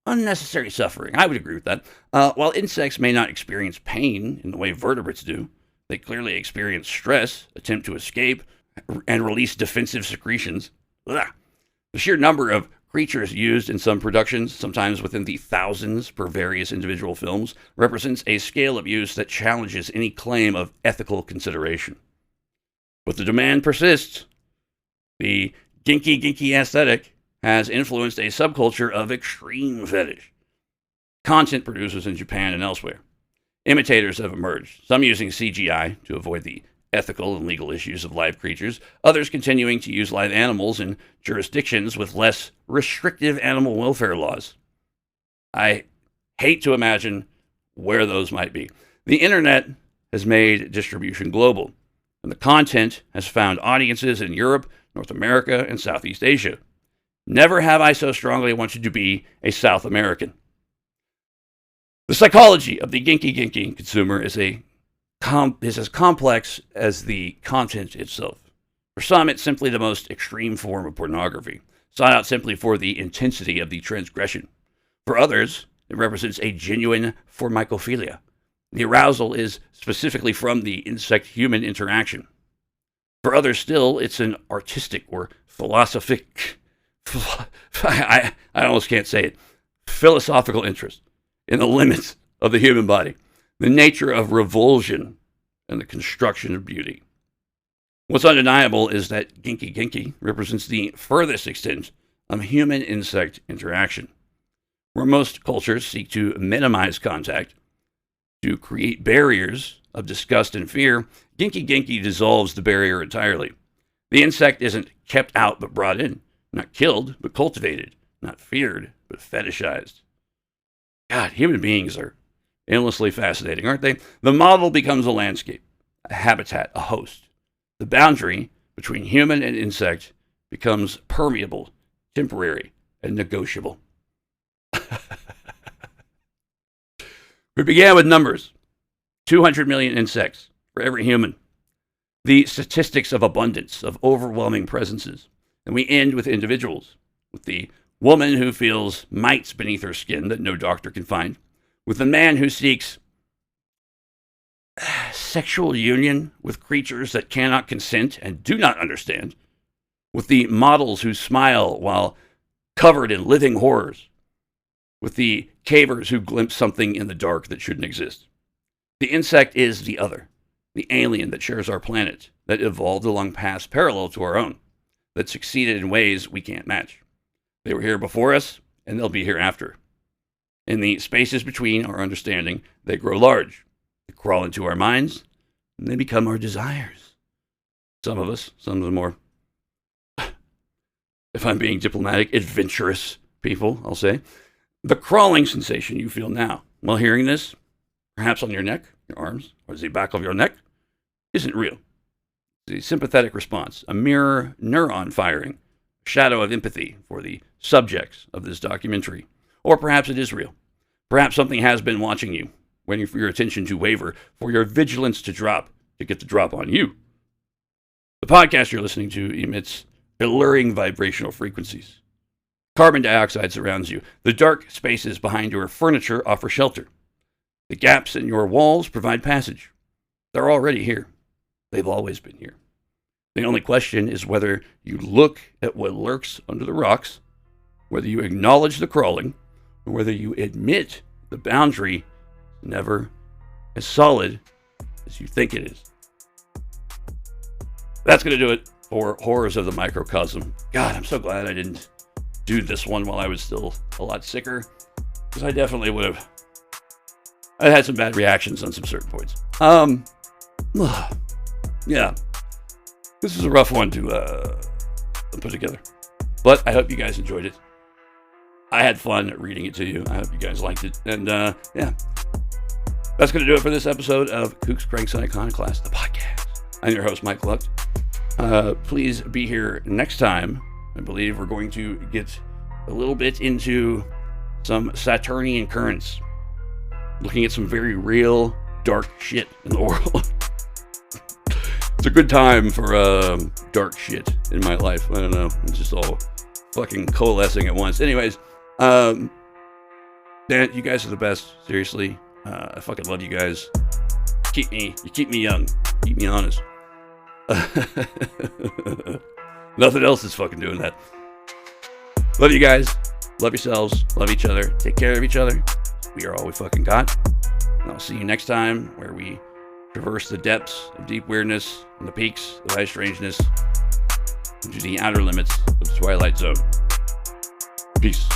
Unnecessary suffering. I would agree with that. While insects may not experience pain in the way vertebrates do, they clearly experience stress, attempt to escape, and release defensive secretions. Ugh. The sheer number of creatures used in some productions, sometimes within the thousands per various individual films, represents a scale of use that challenges any claim of ethical consideration. But the demand persists. The Genki aesthetic has influenced a subculture of extreme fetish. Content producers in Japan and elsewhere. Imitators have emerged, some using CGI to avoid the ethical and legal issues of live creatures, others continuing to use live animals in jurisdictions with less restrictive animal welfare laws. I hate to imagine where those might be. The internet has made distribution global, and the content has found audiences in Europe, North America, and Southeast Asia. Never have I so strongly wanted to be a South American. The psychology of the Genki consumer is as complex as the content itself. For some, it's simply the most extreme form of pornography, sought out simply for the intensity of the transgression. For others, it represents a genuine Formicophilia. The arousal is specifically from the insect-human interaction. For others still, it's an artistic or I almost can't say it, philosophical interest in the limits of the human body, the nature of revulsion, and the construction of beauty. What's undeniable is that Genki represents the furthest extent of human-insect interaction. Where most cultures seek to minimize contact, to create barriers of disgust and fear, Genki dissolves the barrier entirely. The insect isn't kept out but brought in, not killed but cultivated, not feared but fetishized. God, human beings are endlessly fascinating, aren't they? The model becomes a landscape, a habitat, a host. The boundary between human and insect becomes permeable, temporary, and negotiable. We began with numbers. 200 million insects for every human. The statistics of abundance, of overwhelming presences. And we end with individuals, with the woman who feels mites beneath her skin that no doctor can find, with the man who seeks sexual union with creatures that cannot consent and do not understand, with the models who smile while covered in living horrors, with the cavers who glimpse something in the dark that shouldn't exist. The insect is the other, the alien that shares our planet, that evolved along paths parallel to our own, that succeeded in ways we can't match. They were here before us, and they'll be here after. In the spaces between our understanding, they grow large. They crawl into our minds, and they become our desires. Some of the more, if I'm being diplomatic, adventurous people, I'll say, The crawling sensation you feel now while hearing this, perhaps on your neck, your arms, or the back of your neck, isn't real. It's a sympathetic response, a mirror neuron firing, a shadow of empathy for the subjects of this documentary. Or perhaps it is real. Perhaps something has been watching you, waiting for your attention to waver, for your vigilance to drop, to get the drop on you. The podcast you're listening to emits alluring vibrational frequencies. Carbon dioxide surrounds you. The dark spaces behind your furniture offer shelter. The gaps in your walls provide passage. They're already here. They've always been here. The only question is whether you look at what lurks under the rocks, whether you acknowledge the crawling, or whether you admit the boundary is never as solid as you think it is. That's going to do it for Horrors of the Microcosm. God, I'm so glad I didn't do this one while I was still a lot sicker, because I definitely would have. I had some bad reactions on some certain points. Yeah, this is a rough one to put together, but I hope you guys enjoyed it. I had fun reading it to you. I hope you guys liked it, and yeah, that's going to do it for this episode of Kooks, Cranks, and Iconoclasts, the podcast. I'm your host, Mike Luck. Please be here next time. I believe we're going to get a little bit into some Saturnian currents, looking at some very real dark shit in the world. It's a good time for dark shit in my life. I don't know. It's just all fucking coalescing at once. Anyways, Dan, you guys are the best. Seriously. I fucking love you guys. You keep me young. Keep me honest. Nothing else is fucking doing that. Love you guys. Love yourselves. Love each other. Take care of each other. We are all we fucking got. And I'll see you next time where we traverse the depths of deep weirdness and the peaks of high strangeness into the outer limits of the Twilight Zone. Peace.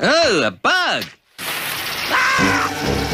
Oh, a bug! Ah!